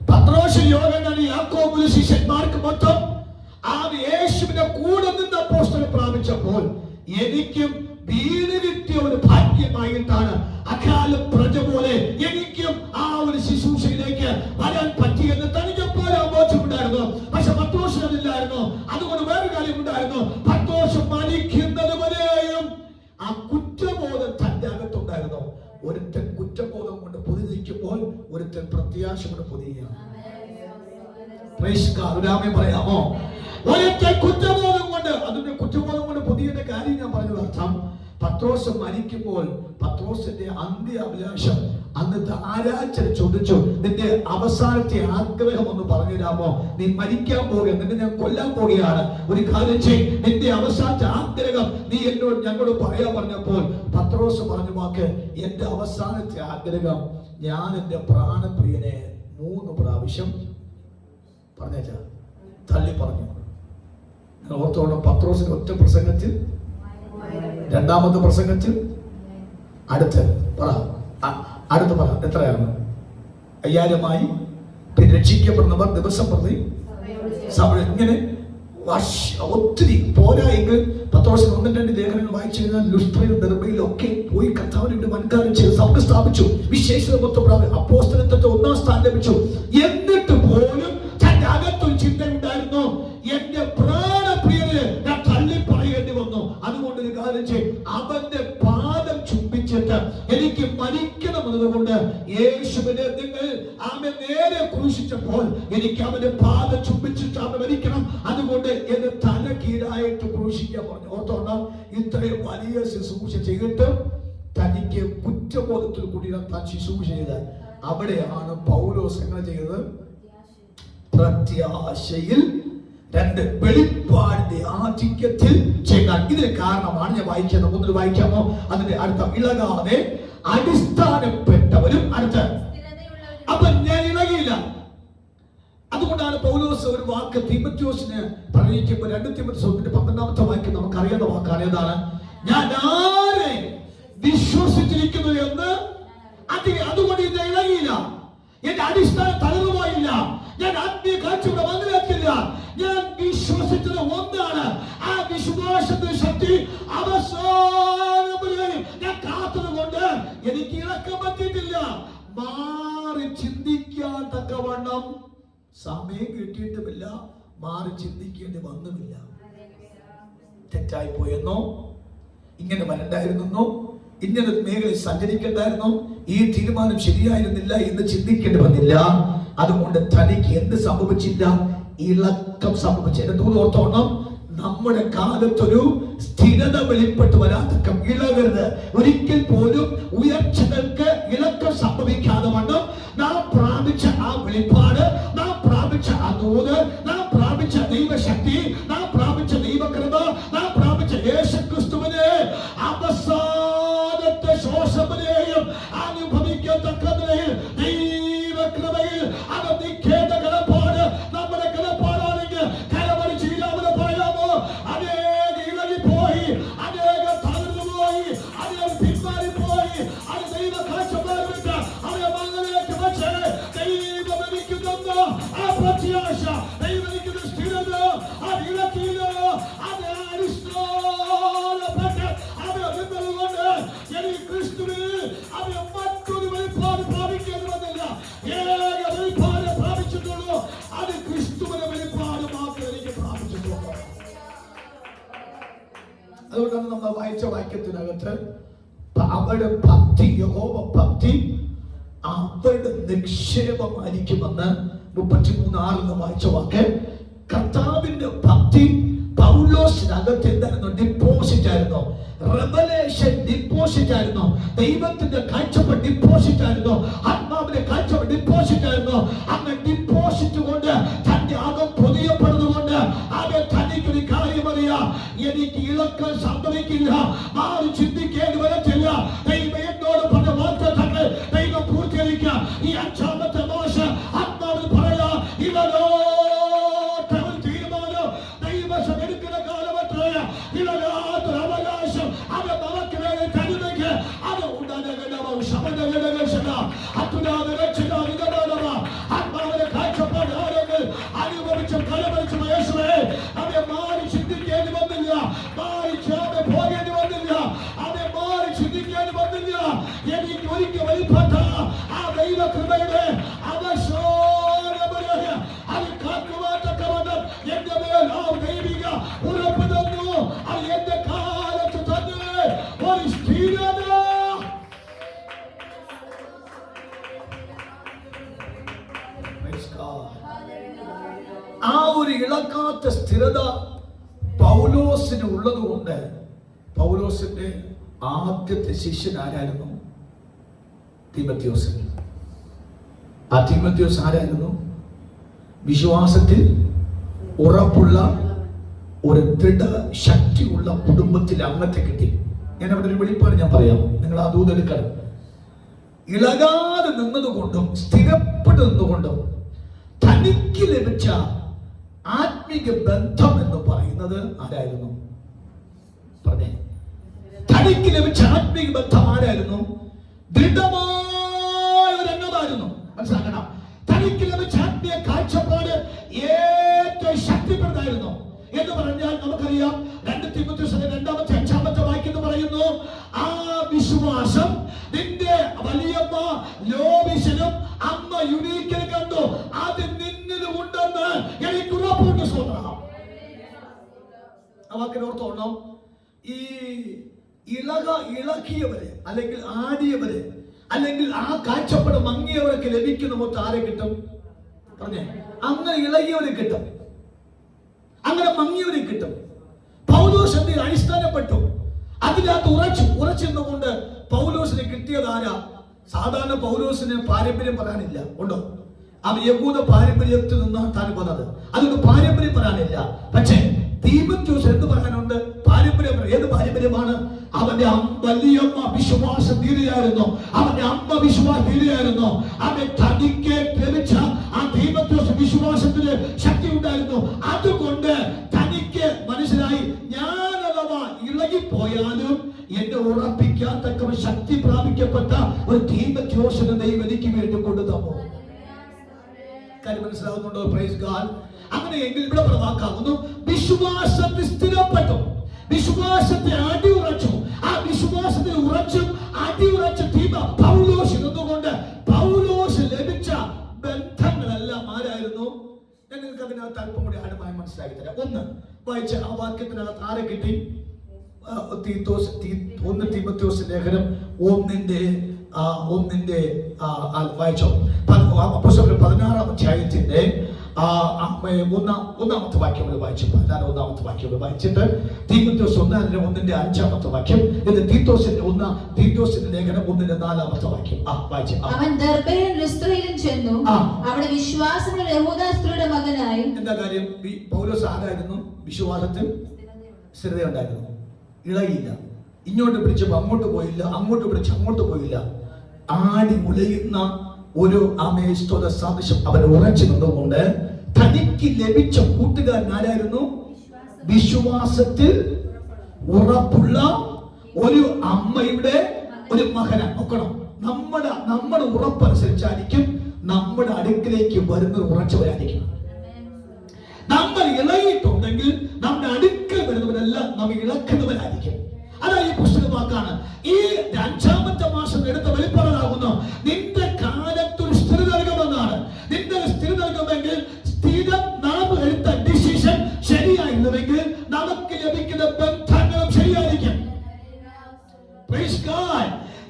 പത്രോസ്, യോഹന്നാൻ, യാക്കോബ് ശിഷ്യന്മാർക്ക് മൊത്തം ആ യേശുവിന്റെ കൂടെ നിന്ന് അപ്പോസ്തലൻ പ്രാപിച്ചപ്പോൾ എനിക്കും വീട് കിട്ടിയ ഒരു ഭാഗ്യമായിട്ടാണ് അകാല പ്രജ പോലെ എനിക്കും ആ ഒരു ശുശ്രൂഷയിലേക്ക് വരാൻ പറ്റിയെന്ന് തനിക്കെപ്പോഴും ബോധ്യമുണ്ടായിരുന്നു. പക്ഷെ പത്രോസിന് അതില്ലായിരുന്നു. അതുകൊണ്ട് വേറെ കാര്യം ഉണ്ടായിരുന്നു. പത്രോസ് മരിക്കുന്നത് വരെയും ആ കുറ്റബോധം തന്റെ അകത്തുണ്ടായിരുന്നു. ഒരുത്തൻ കുറ്റബോധം കൊണ്ട് പൊതിഞ്ഞിരിക്കുമ്പോൾ ഒരുത്തൻ പ്രത്യാശ കൊണ്ട് പൊതിയുകയാണ്. പറയാമോ? ഒരുത്തൻ കുറ്റബോധം കൊണ്ട്, അതിന്റെ കുറ്റബോധം കൊണ്ട് പൊതിയേണ്ട കാര്യം ഞാൻ പറഞ്ഞത് അർത്ഥം, പത്രോസ് മരിക്കുമ്പോൾ പത്രോസിന്റെ അന്ത്യ അഭിലാഷം അന്നത്തെ ആരാധന ചോദിച്ചു, നിന്റെ അവസാനത്തെ ആഗ്രഹം ഒന്ന് പറഞ്ഞു തരാമോ? നീ മരിക്കാൻ പോകുക, നിന്നെ ഞാൻ കൊല്ലാൻ പോവുകയാണ്, ഒരു കാര്യം ചെയ്യ്, നിന്റെ അവസാനത്തെ ആഗ്രഹം നീ ഞങ്ങളോട് പറയാൻ പറഞ്ഞപ്പോൾ പത്രോസ് പറഞ്ഞ വാക്ക്, എന്റെ അവസാനത്തെ ആഗ്രഹം ഞാൻ എന്റെ പ്രാണപ്രിയനെ 3 പ്രാവശ്യം പറഞ്ഞേച്ചാ തള്ളി പറഞ്ഞു. ഓർത്തോണം, പത്രോസിന്റെ ഒറ്റ പ്രസംഗത്തിൽ, രണ്ടാമത്തെ പ്രസംഗത്തിൽ, അടുത്ത് പറ എത്രയാണ്? 5000 പിന്നെ രക്ഷിക്കപ്പെടുന്നവർ ദിവസം പ്രതി ഇങ്ങനെ ഒത്തിരി പോരാ. എങ്കിൽ പത്രോസിന് 1-2 ലേഖനങ്ങൾ വായിച്ചു കഴിഞ്ഞാൽ ലുസ്ത്രയിലും ദെർബയിലും ഒക്കെ പോയി കർത്താവിനെ വൻകാരം ചെയ്ത് സഭ സ്ഥാപിച്ചു. വിശേഷത മൊത്തം അപ്പോസ്തലത്വത്തെ 1-ാം സ്ഥാനം ലഭിച്ചു. എന്നിട്ട് പോലും തന്റെ അകത്തൊരു ചിന്തയുണ്ടായിരുന്നു, എന്റെ പ്രാണപ്രിയനെ ഞാൻ തള്ളി പറയേണ്ടി വന്നു. അതുകൊണ്ട് ഒരു കാര്യം ചെയ്യും, അവന്റെ പാദം ചുംബിച്ചിട്ട് എനിക്ക് മരിക്കണമെന്നതുകൊണ്ട് യേശുവിനെ നിങ്ങൾ നേരെ ക്രൂശിച്ചപ്പോൾ എനിക്ക് അവന്റെ പാദം ചുംബിച്ചിട്ട് അവൻ മരിക്കണം. അതുകൊണ്ട് എന്റെ തല കീഴായിട്ട് ക്രൂശിക്കാൻ പറഞ്ഞു. ഓർത്തോണം, ഇത്രയും വലിയ ശുശ്രൂഷ ചെയ്തിട്ട് തനിക്ക് കുറ്റബോധത്തിൽ കൂടി താൻ ശുശ്രൂഷ ചെയ്ത്, അവിടെയാണ് പൗലോസ് എങ്ങനെ ചെയ്തത്? പ്രത്യാശയിൽ, 2 വെളിപ്പാടിന്റെ ആധിക്യത്തിൽ ചെയ്യാൻ. ഇതിന് കാരണമാണ് ഞാൻ വായിക്കുന്നത്. ഒന്നിൽ വായിക്കാമോ? അതിന്റെ അർത്ഥം ഇളകാതെ അടിസ്ഥാനപ്പെട്ടവരും അടുത്ത്. അപ്പൊ ഞാൻ ഇളകിയില്ല. അതുകൊണ്ടാണ് പൗലോസ് ഒരു വാക്ക് തീമോഥെയോസിന് പ്രവചിക്കുമ്പോൾ 2 തീമോഥെയോസ് 12 വാക്യം നമുക്കറിയാവുന്ന വാക്കാണ്. ഏതാണ്? ഞാൻ ആരെ വിശ്വസിച്ചിരിക്കുന്നു എന്ന് അതുകൊണ്ട് ഇത് ഇളകിയില്ല. എന്റെ അടിസ്ഥാനം തകർന്നുപോയില്ല. ഞാൻ ആത്മീയ കാഴ്ചയുടെ മനസ്സിലാക്കില്ല. ഞാൻ വിശ്വസിച്ചത് ഒന്നാണ്. ആ വിശ്വാസത്തിന്റെ ശക്തി അവസാനം വരെയും ഞാൻ കാത്തത് കൊണ്ട് എനിക്ക് ഇളക്കാൻ പറ്റിയിട്ടില്ല. മാറി ചിന്തിക്കാൻ തക്കവണ്ണം സമയം കിട്ടിയിട്ടുമില്ല, മാറി ചിന്തിക്കേണ്ടി വന്നുമില്ല. തെറ്റായി പോയെന്നോ, ഇങ്ങനെ വരണ്ടായിരുന്നോ, ഇങ്ങനെ മേഖലയിൽ സഞ്ചരിക്കണ്ടായിരുന്നോ, ഈ തീരുമാനം ശരിയായിരുന്നില്ല എന്ന് ചിന്തിക്കേണ്ടി വന്നില്ല. അതുകൊണ്ട് തനിക്ക് എന്ത് സംഭവിച്ചില്ല? ഇളക്കം സംഭവിച്ചു. എന്നെ ഓർത്തോണം, നമ്മുടെ കാലത്തൊരു സ്ഥിരത വെളിപ്പെട്ട് വരാത്തക്കം ഇളകരുത്. ഒരിക്കൽ പോലും ഉയർച്ചകൾക്ക് ഇളക്കം സംഭവിക്കാതെ വണ്ണം നാം പ്രാപിച്ച ആ വെളിപ്പാട്, നാം പ്രാപിച്ച ആ ദൂത്, നാം പ്രാപിച്ച ദൈവശക്തി, നാം പ്രാപിച്ച ദൈവകൃപ, നാം പ്രാപിച്ച യേശുക്രിസ്തുവിനെ അവസാനത്തെ ശ്വാസത്തിനെയും അനുഭവിക്കത്തക്ക നിലയിൽ ദൈവകൃപയിൽ അത് നിൽക്കേണ്ട കിടപ്പാട് നമ്മുടെ കിടപ്പാടാണെങ്കിൽ കരമടിച്ച് ഇല്ലാതെ പറയാമോ? അനേക ഇളകിപ്പോയി, അനേക തകർന്നുപോയി, അനേക പിന്മാറിപ്പോയി, അത് ദൈവ കാഴ്ചപ്പാട് വിട്ട് അവരെ മംഗളേക്ക് വെച്ച് ദൈവം എനിക്ക് തന്ന ആ പ്രത്യാശ, ദൈവം എനിക്ക് സ്ഥിരത, ആ ഇളക്കിയില്ല. അത് അടിസ്ഥാനപ്പെട്ട് അവരെ നിന്നതുകൊണ്ട് എനിക്ക് ക്രിസ്തുവിൽ അവരെ മറ്റൊരു വെളിപ്പാട് പ്രാപിക്കേണ്ടി വന്നില്ല. ഏക വെളിപ്പാട് പ്രാപിച്ചിട്ടുള്ളൂ. അത് ക്രിസ്തുവിന്റെ വെളിപ്പാട് മാത്രമേ എനിക്ക് പ്രാപിച്ചിട്ടുള്ളൂ. അതുകൊണ്ടാണ് നമ്മൾ വായിച്ച വാക്യത്തിനകത്ത് അവരുടെ ഭക്തി, യഹോവ ഭക്തി അവരുടെ നിക്ഷേപമായിരിക്കുമെന്ന് 33:6 വായിച്ച വാക്ക്. കർത്താവിന്റെ ഭക്തി പൗലോസിനകത്ത് എന്തായിരുന്നു? ഡിപ്പോസിറ്റ് ആയിരുന്നു. റെവലേഷൻ ഡിപ്പോസിറ്റ് ആയിരുന്നു. ദൈവത്തിന്റെ കാഴ്ചപ്പാട് ഡിപ്പോസിറ്റ് ആയിരുന്നു. ആത്മാവിന്റെ കാഴ്ചപ്പാട് ഡിപ്പോസിറ്റ് ആയിരുന്നു. അങ്ങനെ ഡിപ്പോസിറ്റ് കൊണ്ട് തന്റെ അകം പൊതിയപ്പെടുന്നതുകൊണ്ട് അവൻ തനിക്കൊരു കാര്യം അറിയാം, എനിക്ക് ഇളക്കം സംഭവിക്കില്ല, മാറി ചിന്തിക്കേണ്ടി വരത്തില്ല. ദൈവം എന്നോട് പറഞ്ഞ വാഗ്ദത്തങ്ങൾ ദൈവം പൂർത്തീകരിക്കുക. ഈ 5ാമത്തെ മാസം ആത്മാവിൽ പറയാ, ഇവനോ തീരുമാനം ദൈവം എടുക്കുന്ന കാലമത്രേ. ഇവനൊരു അവകാശം അത് നമുക്ക് വേണ്ടി തരുമെങ്കിൽ അത് ആത്മാവിന്റെ കാഴ്ചപ്പാട് ആരെങ്കിൽ അനുഭവിച്ചും കലമറിച്ചും യേശുവേ അവയെ മാറി ചിന്തിക്കേണ്ടി വന്നില്ല, മാറി ചേർന്ന് പോകേണ്ടി വന്നില്ല, അവയെ മാറി ചിന്തിക്കേണ്ടി വന്നില്ല. എനിക്ക് ഒരിക്കൽ വെളിപ്പെട്ട ആ ദൈവകൃപയുടെ അവസാനമായ അത് കാക്കുവാത്തക്കവണ്ണം എന്റെ മേൽ ആ ദൈവിക ഉറപ്പ് തന്നു. അത് എന്റെ കാലത്ത് തന്നെ ഒരു സ്ഥിരത. ആ ഒരു ഇളക്കാത്ത സ്ഥിരത പൗലോസിന് ഉള്ളതുകൊണ്ട് പൗലോസിന്റെ ആദ്യത്തെ ശിഷ്യൻ ആരായിരുന്നു? തീമോഥെയോസ്. ആ തീമോഥെയോസ് ആരായിരുന്നു? വിശ്വാസത്തിൽ ഉറപ്പുള്ള ഒരു ദൃഢ ശക്തിയുള്ള കുടുംബത്തിൽ അംഗത്തെ കിട്ടി. ഞാൻ അവിടെ ഒരു വെളിപ്പാട് ഞാൻ പറയാം, നിങ്ങൾ ആ ദൂതെടുക്കണം. ഇളകാതെ നിന്നതുകൊണ്ടും സ്ഥിരപ്പെട്ട് നിന്നുകൊണ്ടും തനിക്ക് ലഭിച്ച ആത്മീക ബന്ധം എന്ന് പറയുന്നത് ആരായിരുന്നു? പറഞ്ഞേ. തനിക്ക് ലഭിച്ച ആത്മീക ബന്ധം ആരായിരുന്നു? ദൃഢമായ ഒരു അംഗമായിരുന്നു. മനസ്സിലാക്കണം. തനിക്ക് ലഭിച്ച ആത്മീയ കാഴ്ചപ്പാട് ഏറ്റവും ശക്തിപ്രദമായിരുന്നു എന്ന് പറഞ്ഞാൽ നമുക്കറിയാം. 2 തീമോഥെയോസ് 2-5 വാക്യം പറയുന്നു, ആ വിശ്വാസം നിന്റെ വലിയമ്മ ലോബിസിനും അമ്മ യുനീക്കിനും കണ്ടു, അത് നിന്നിലും ഉണ്ടെന്ന് എനിക്ക് ഉറപ്പുണ്ട്. സ്വന്തം ആ വാക്കിനോർത്തോണം. ഈ ഇളകിയവരെ അല്ലെങ്കിൽ ആടിയവരെ അല്ലെങ്കിൽ ആ കാഴ്ചപ്പാട് മങ്ങിയവരൊക്കെ ലഭിക്കുന്ന മൊത്തം ആരെ കിട്ടും? പറഞ്ഞേ. അങ്ങനെ ഇളകിയവരെ കിട്ടും, അങ്ങനെ മങ്ങിയവരെ കിട്ടും. പൗലോസ് എന്തിൽ അടിസ്ഥാനപ്പെട്ടു? അതിനകത്ത് ഉറച്ചിരുന്നുകൊണ്ട് പൗലോസിന് കിട്ടിയത് ആരാ? സാധാരണ പൗലോസിന് പാരമ്പര്യം പറയാനില്ല, ഉണ്ടോ? അവൻ യഹൂദ പാരമ്പര്യത്തിൽ നിന്നാണ് താൻ വന്നത്. അതുകൊണ്ട് പാരമ്പര്യം പറയാനില്ല. പക്ഷേ തീമോഥെയോസ് എന്ത് പറയാനുണ്ട്? പാരമ്പര്യം. ഏത് പാരമ്പര്യമാണ്? അവന്റെ വലിയമ്മ വിശ്വാസ ധീരയായിരുന്നു. അവന്റെ അമ്മ വിശ്വാസ ധീരയായിരുന്നു. അവൻ തനിക്ക് ലഭിച്ച ആ തീമോഥെയോസ് വിശ്വാസത്തിന് ശക്തി ഉണ്ടായിരുന്നു. അതുകൊണ്ട് തനിക്ക് മനസ്സിലായി, ഞാൻ അഥവാ ഇളകിപ്പോയാലും എന്നെ ഉറപ്പിക്കാൻ തക്ക ശക്തി പ്രാപിക്കപ്പെട്ട ഒരു തീമോഥെയോസിനെ ദൈവം എനിക്ക് വേണ്ടി കൊണ്ടു തന്നു. കാര്യം മനസ്സിലാവുന്നുണ്ടോ? Praise God. അങ്ങനെയെങ്കിൽ ഇവിടെ പ്രവാക്കാവുന്നു, വിശ്വാസത്തിൽ സ്ഥിരപ്പെട്ടു, വിശ്വാസത്തെ അടിയുറച്ചു. ആ വിശ്വാസത്തിൽ ഉറച്ചും അടിയുറച്ച പൗലോസ് ഇരുന്നുകൊണ്ട് പൗലോസ് ലഭിച്ച ബന്ധങ്ങളെല്ലാം ആരായിരുന്നു? ഞാൻ നിങ്ങൾക്ക് അതിനകത്ത് അല്പം കൂടി ആഴമായി മനസ്സിലാക്കി തരാം. ഒന്ന് വായിച്ച ആ വാക്യത്തിനകത്ത് ആരെ കിട്ടി? തീമോഥെയോസ് ലേഖനം ഒന്നിന്റെ വായിച്ചോ. അപ്പോസ്തലർ 16-ാം അധ്യായത്തിന്റെ ഒന്നാമത്തെ വാക്യം വായിച്ചു. 16-ാമത്തെ വാക്യം വായിച്ചിട്ട് തീമോഥെയോസ് 1:5 വാക്യം. ഇത് തീത്തോസിന്റെ ലേഖനം 1:4 വാക്യം വായിച്ചു. അവൻ ദർബയിലും ലുസ്ത്രയിലും ചെന്നു, അവിടെ വിശ്വാസമുള്ള യഹൂദ സ്ത്രീയുടെ മകനായി. എന്താ കാര്യം? പൗലോസ് ആരായിരുന്നു? വിശ്വാസത്തിൽ സ്ഥിരതയുണ്ടായിരുന്നു, ഇളകിയില്ല. ഇങ്ങോട്ട് പിടിച്ചപ്പോ അങ്ങോട്ട് പോയില്ല, അങ്ങോട്ട് പിടിച്ച് അങ്ങോട്ട് പോയില്ല. ആടി ഉലയുന്ന ഒരു ആമേസ്തോല സാദൃശ്യം അവൻ ഉറച്ചു നിന്നുകൊണ്ട് തനിക്ക് ലഭിച്ച കൂട്ടുകാരൻ ആരായിരുന്നു? വിശ്വാസത്തിൽ ഉറപ്പുള്ള ഒരു അമ്മയുടെ ഒരു മകനാ. നോക്കണം, നമ്മുടെ ഉറപ്പനുസരിച്ചായിരിക്കും നമ്മുടെ അടുക്കിലേക്ക് വരുന്നത് ഉറച്ചവരായിരിക്കും. നമ്മൾ ഇളകിയിട്ടുണ്ടെങ്കിൽ നമ്മുടെ അടുക്കൽ വരുന്നവരെല്ലാം നമ്മൾ ഇളക്കുന്നവരായിരിക്കും. അതാ ഈ പുസ്തക വാക്കാണ്. ഈ 5-ാമത്തെ മാസം എടുത്ത വെളിപ്പാടാകുന്നു, നിന്റെ കാലത്തൊരു സ്ഥിരത നൽകുമെന്നാണ്. നിന്റെ സ്ഥിരത നൽകുമെങ്കിൽ സ്ഥിരം നാം എടുത്ത ഡിസിഷൻ ശരിയായിരുന്നുവെങ്കിൽ നമുക്ക് ലഭിക്കുന്ന ബന്ധങ്ങളും ശരിയായിരിക്കും.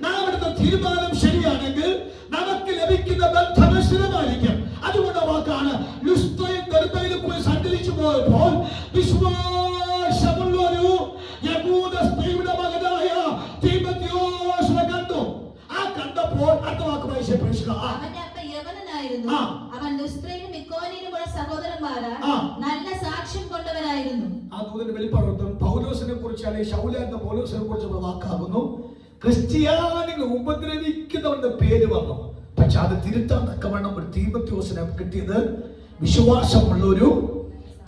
നാം എടുത്ത തീരുമാനം ശരിയാണെങ്കിൽ നമുക്ക് ലഭിക്കുന്ന ബന്ധങ്ങൾ സ്ഥിരമായിരിക്കും. അതുകൊണ്ട് വാക്കാണ് ലുസ്ത്രയും ദർബയിലും പോയി സഞ്ചരിച്ചു പോയപ്പോൾ വിശ്വാസമുള്ളൊരു യഹൂദ സ്ത്രീയുടെ മകനായ തീമോഥെയോസിനെ കണ്ടു. ആ കണ്ടപ്പോൾ അടുത്ത വാക്ക് വായിച്ചേ. അവന്റെ അപ്പ യവനനായിരുന്നു. അവൻ ലുസ്ത്രയിലും ഇക്കോനിയിലുമുള്ള സഹോദരന്മാരാൽ നല്ല സാക്ഷ്യം കൊണ്ടവനായിരുന്നു. ആ ദൂതന്റെ വെളിപ്പാട് പൗലോസിനെ കുറിച്ച്, അല്ലെങ്കിൽ ശൗല എന്ന പൗലോസിനെ കുറിച്ചുള്ള വാക്കാകുന്നു. ക്രിസ്ത്യാനികൾ ഉപദ്രവിക്കുന്നവരുടെ പേര് വന്നു. പക്ഷെ അത് തിരുത്താൻ തക്കവണ്ണം ഒരു തീമോഥെയോസിനെ കിട്ടിയത് വിശ്വാസമുള്ള ഒരു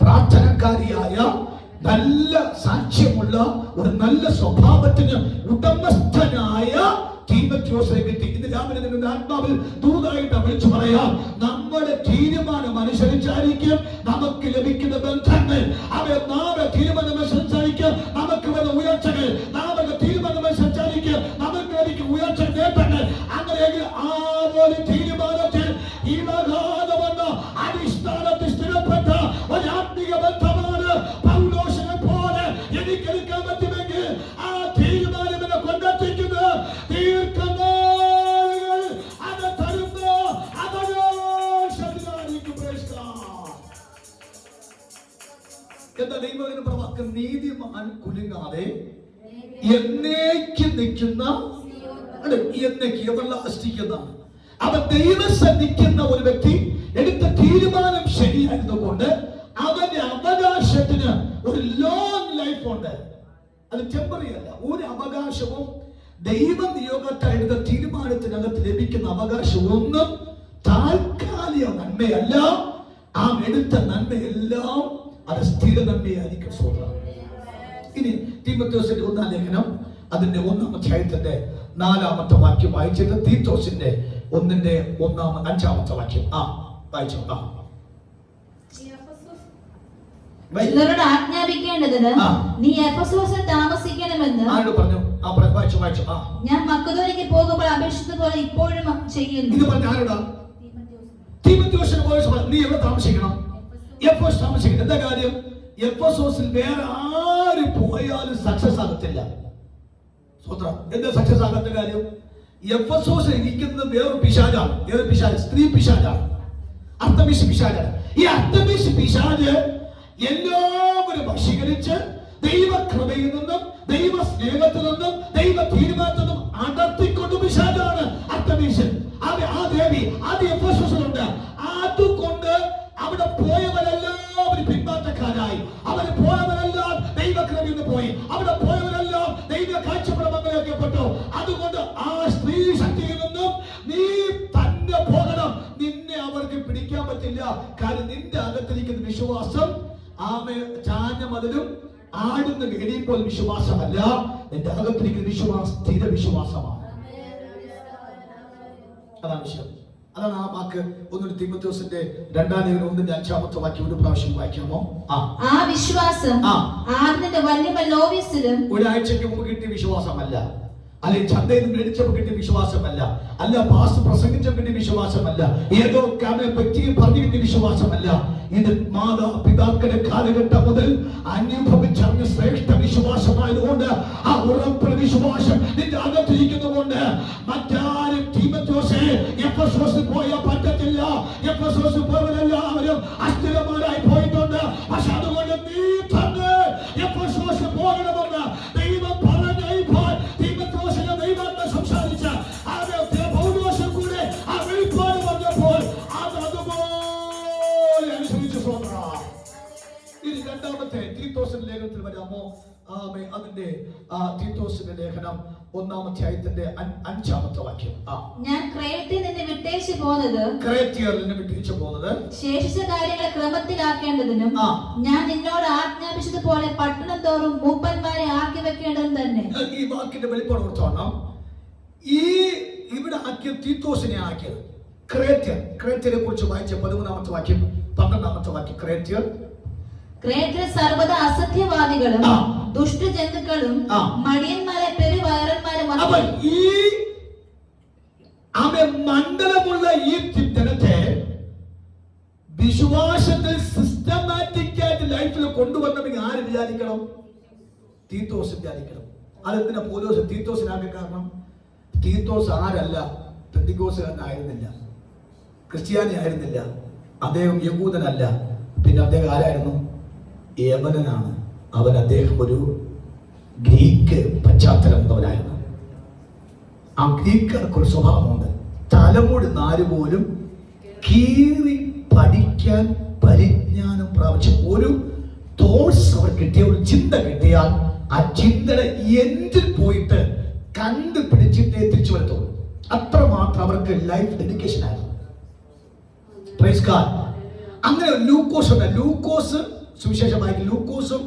പ്രാർത്ഥനക്കാരിയായ, നല്ല സാക്ഷ്യമുള്ള, ഒരു നല്ല സ്വഭാവത്തിന് ഉടമസ്ഥനായ തീമോഥെയോസിനെ കിട്ടി. ഇത് രാവിലെ നിങ്ങളുടെ ആത്മാവിൽ ദൂതായിട്ട് വിളിച്ചു പറയാം, നമ്മുടെ തീരുമാനം അനുസരിച്ചായിരിക്കും നമുക്ക് ലഭിക്കുന്ന ബന്ധങ്ങൾ. നാം തീരുമാനം അനുസരിച്ചായിരിക്കും നമുക്ക് വരുന്ന ഉയർച്ചകൾ. നാം തീരുമാനം അനുസരിച്ചായിരിക്കും നമുക്ക് ലഭിക്കുന്ന ഉയർച്ച നേട്ടങ്ങൾ. അങ്ങനെയെങ്കിൽ ആ ഒരു തീരുമാനത്തിൽ ഇളകാതെ വന്ന അടിസ്ഥാനത്തിൽ സ്ഥിരപ്പെട്ട ഒരു ആത്മീയ ബന്ധമാണ് പൗലോസിനെ പോലെ എനിക്കെടുക്കാൻ പറ്റുമെങ്കിൽ ആ തീരുമാനം എന്നെ കൊണ്ടെത്തിക്കുന്നത് ദീർഘനാളുകൾ അത് തരുന്ന അവകാശത്തിനായിരിക്കും. എന്താ ദൈവത്തിന് പ്രവാക്കം? നീതിമാൻ കുലുങ്ങാതെ എന്നേക്ക് നിൽക്കുന്ന, എന്നേക്ക് എവർലാസ്റ്റിക്കുന്ന, അവൻ ദൈവസന്നിധിക്കുന്ന ഒരു വ്യക്തി എടുത്ത തീരുമാനം ശരിയായിരുന്നു കൊണ്ട് അവന്റെ അവകാശത്തിന് ഒരു ലോങ് ലൈഫ് ഉണ്ട്. അത് ടെമ്പററി അല്ല. ഒരു അവകാശവും ദൈവ നിയോഗത്താൽ എടുത്ത തീരുമാനത്തിനകത്ത് ലഭിക്കുന്ന അവകാശം ഒന്നും താൽക്കാലിക നന്മയല്ല. ആ എടുത്ത നന്മയെല്ലാം അത് സ്ഥിര നന്മയായിരിക്കും. സ്വന്തം. ഇനി തീമോഥെയോസിന്റെ 1-ാം ലേഖനം അതിന്റെ 1-ാം അധ്യായത്തിന്റെ 4-ാമത്തെ വാക്യം വായിച്ചിട്ട് തീത്തോസിന്റെ 1:5 വാക്യം വായിച്ചു. ചിലരോട് ആജ്ഞാപിക്കേണ്ടതിന് നീ എഫെസോസിൽ താമസിക്കണമെന്ന് പറഞ്ഞു. ഞാൻ മക്കദോനിക്ക് പോകുമ്പോൾ അപേക്ഷിച്ചതുപോലെ ഇപ്പോഴും ചെയ്യുന്നു. ഇത് പറഞ്ഞ ആരോടാ? തീമോഥെയോസിനെ പോലെ നീ എവിടെ താമസിക്കണം? എഫെസോസ് താമസിക്കണം. എന്താ കാര്യം? എഫെസോസിൽ വേറെ ആര് പോയാലും സക്സസ് ആകത്തില്ല. എന്താ സക്സസ് ആകാത്ത കാര്യം? എഫെസോസിൽ ഇരിക്കുന്നത് വേറൊരു പിശാചാണ്. ഏത് പിശാച്? സ്ത്രീ പിശാചാണ്. അർത്തമിസ് പിശാചാണ്. ഈ അർത്തമിസ് പിശാച് എല്ലാവരും വശീകരിച്ച് ദൈവകൃപയിൽ നിന്നും ദൈവ സ്നേഹത്തിൽ നിന്നും ദൈവ തീരുമാനത്തിൽ നിന്നും അടർത്തിക്കൊണ്ട് പിശാചാണ് അർത്തമിസ്. ആ ദേവി അത് എഫെസോസിലുണ്ട്. ആ അതുകൊണ്ട് അവിടെ പോയവരെല്ലാം ഒരു പിന്മാറ്റക്കാരായി. അവിടെ പോയവരെല്ലാം ദൈവകൃപയിൽ നിന്ന് പോയി. അവിടെ പോയവരെല്ലാം ദൈവ കാഴ്ചപ്പാട് മംഗലമാക്കപ്പെട്ടു. അതുകൊണ്ട് ആ സ്ത്രീ ശക്തിയിൽ നിന്നും നീ തന്നെ പോകണം. നിന്നെ അവർക്ക് പിടിക്കാൻ പറ്റില്ല. കാരണം നിന്റെ അകത്തിരിക്കുന്ന വിശ്വാസം ചാഞ്ഞ മതിലും ആടുന്ന വേടിയുമ്പോൾ വിശ്വാസമല്ല. നിന്റെ അകത്തിരിക്കുന്ന വിശ്വാസം സ്ഥിര വിശ്വാസമാണ്. അതാണ് വിഷയം. അതാണ് ആ വാക്ക്. ഒന്നുകൂടി തീമോഥെയോസിന്റെ 2:1-5 വാക്യം ഒരു പ്രാവശ്യം വായിക്കാമോ? ആ വിശ്വാസം ആദ്യത്തെ വല്യമ്മ ലോവീസിലും ഒരാഴ്ചക്ക് മുമ്പ് കിട്ടിയ വിശ്വാസമല്ല, അല്ലെങ്കിൽ ചന്തയിൽ നിന്ന് മേടിച്ചപ്പോൾ കിട്ടിയ വിശ്വാസമല്ല, അല്ല പാസ് പ്രസംഗിച്ചപ്പോൾ കിട്ടിയ വിശ്വാസമല്ല, ഏതോ വ്യക്തിയെ പറഞ്ഞു കിട്ടിയ വിശ്വാസമല്ല. ഇത് മാതാപിതാക്കളുടെ കാലഘട്ടം മുതൽ അനുഭവിച്ചറിഞ്ഞ ശ്രേഷ്ഠ വിശ്വാസമായതുകൊണ്ട് ആ ഉറപ്പുള്ള വിശ്വാസം നിന്റെ അകത്തിരിക്കുന്നതുകൊണ്ട് മറ്റാരും തീമോഥെയോസേ എഫെസോസിൽ പോയാൽ പറ്റത്തില്ല. എഫെസോസിൽ പോയവരെല്ലാവരും അസ്ഥിരമാരായി പോയിട്ടുണ്ട്. പക്ഷെ അതുകൊണ്ട് നീ തന്നെ എഫെസോസിൽ പോകണമെന്ന് ദൈവം പറഞ്ഞപ്പോൾ തീമോഥെയോസിനെ ദൈവം സംസാരിച്ച പൗലോസും കൂടെ ആ വെളിപ്പാട് പറഞ്ഞപ്പോൾ അത് അതുപോലെ അനുസരിച്ച് പോകണം. ഇനി രണ്ടാമത്തെ തീത്തോസിന്റെ ലേഖനത്തിൽ വരാമോ? അതിന്റെ തീത്തോസിന്റെ ലേഖനം 1-ാം അധ്യായത്തിന്റെ 5-ാമത്തെ വാക്യം. ഞാൻ ക്രേത്യയിൽ നിന്ന് വിട്ടേച്ചു പോകുന്നത് ശേഷിച്ച കാര്യങ്ങളെ ക്രമത്തിലാക്കേണ്ടതിനും ഞാൻ നിന്നോട് ആജ്ഞാപിച്ചതുപോലെ പട്ടണം തോറും മൂപ്പന്മാരെ ആക്കി വെക്കേണ്ടതും തന്നെ. ഈ വാക്കിന്റെ വെളിപ്പാട് ഓർത്തോണം. ഈ ഇവിടെ ആക്കിയ തീത്തോസിനെ ആക്കിയത് ക്രേത്യരെ കുറിച്ച് വായിച്ച 13-ാമത്തെ വാക്യം 12-ാമത്തെ വാക്യം. ക്രേത്യർ സർവ്വതാ അസത്യവാദികളും ദുഷ്ടജന്തുക്കളും മടിയന്മാരെ പെരുവയറന്മാരും. ഈ മണ്ഡലമുള്ള ഈ ജനത്തെ വിശ്വാസത്തിൽ സിസ്റ്റമാറ്റിക് ആയിട്ട് ലൈഫിൽ കൊണ്ടുവരണമെങ്കിൽ ആര് വിചാരിക്കണം? തീത്തോസ് വിചാരിക്കണം. അതെന്തിനാ പൗലോസ് തീത്തോസിനാകെ കാരണം? തീത്തോസ് ആരല്ല? പെന്തിക്കോസുകാരനായിരുന്നില്ല, ക്രിസ്ത്യാനി ആയിരുന്നില്ല, അദ്ദേഹം യഹൂദനല്ല. പിന്നെ അദ്ദേഹം ആരായിരുന്നു? യവനനാണ്. അദ്ദേഹം ഒരു ഗ്രീക്ക് പശ്ചാത്തലമുള്ളവനായിരുന്നു. ആ ഗ്രീക്കർക്കൊരു സ്വഭാവമുണ്ട്. തലമുടി നാര് പോലും കീറി പഠിക്കാൻ പരിജ്ഞാനം പ്രാപിച്ച ഒരു തോട്ട്സ് അവർ കിട്ടിയ, ഒരു ചിന്ത കിട്ടിയാൽ ആ ചിന്തയുടെ എന്തിൽ പോയിട്ട് കണ്ടുപിടിച്ചിട്ടേ തിരിച്ചു വരത്തുള്ളൂ. അത്രമാത്രം അവർക്ക് ലൈഫ് ഡെഡിക്കേഷൻ ആയിരുന്നു. Praise God. അങ്ങനെ ലൂക്കോസ് സുവിശേഷമായി ലൂക്കോസും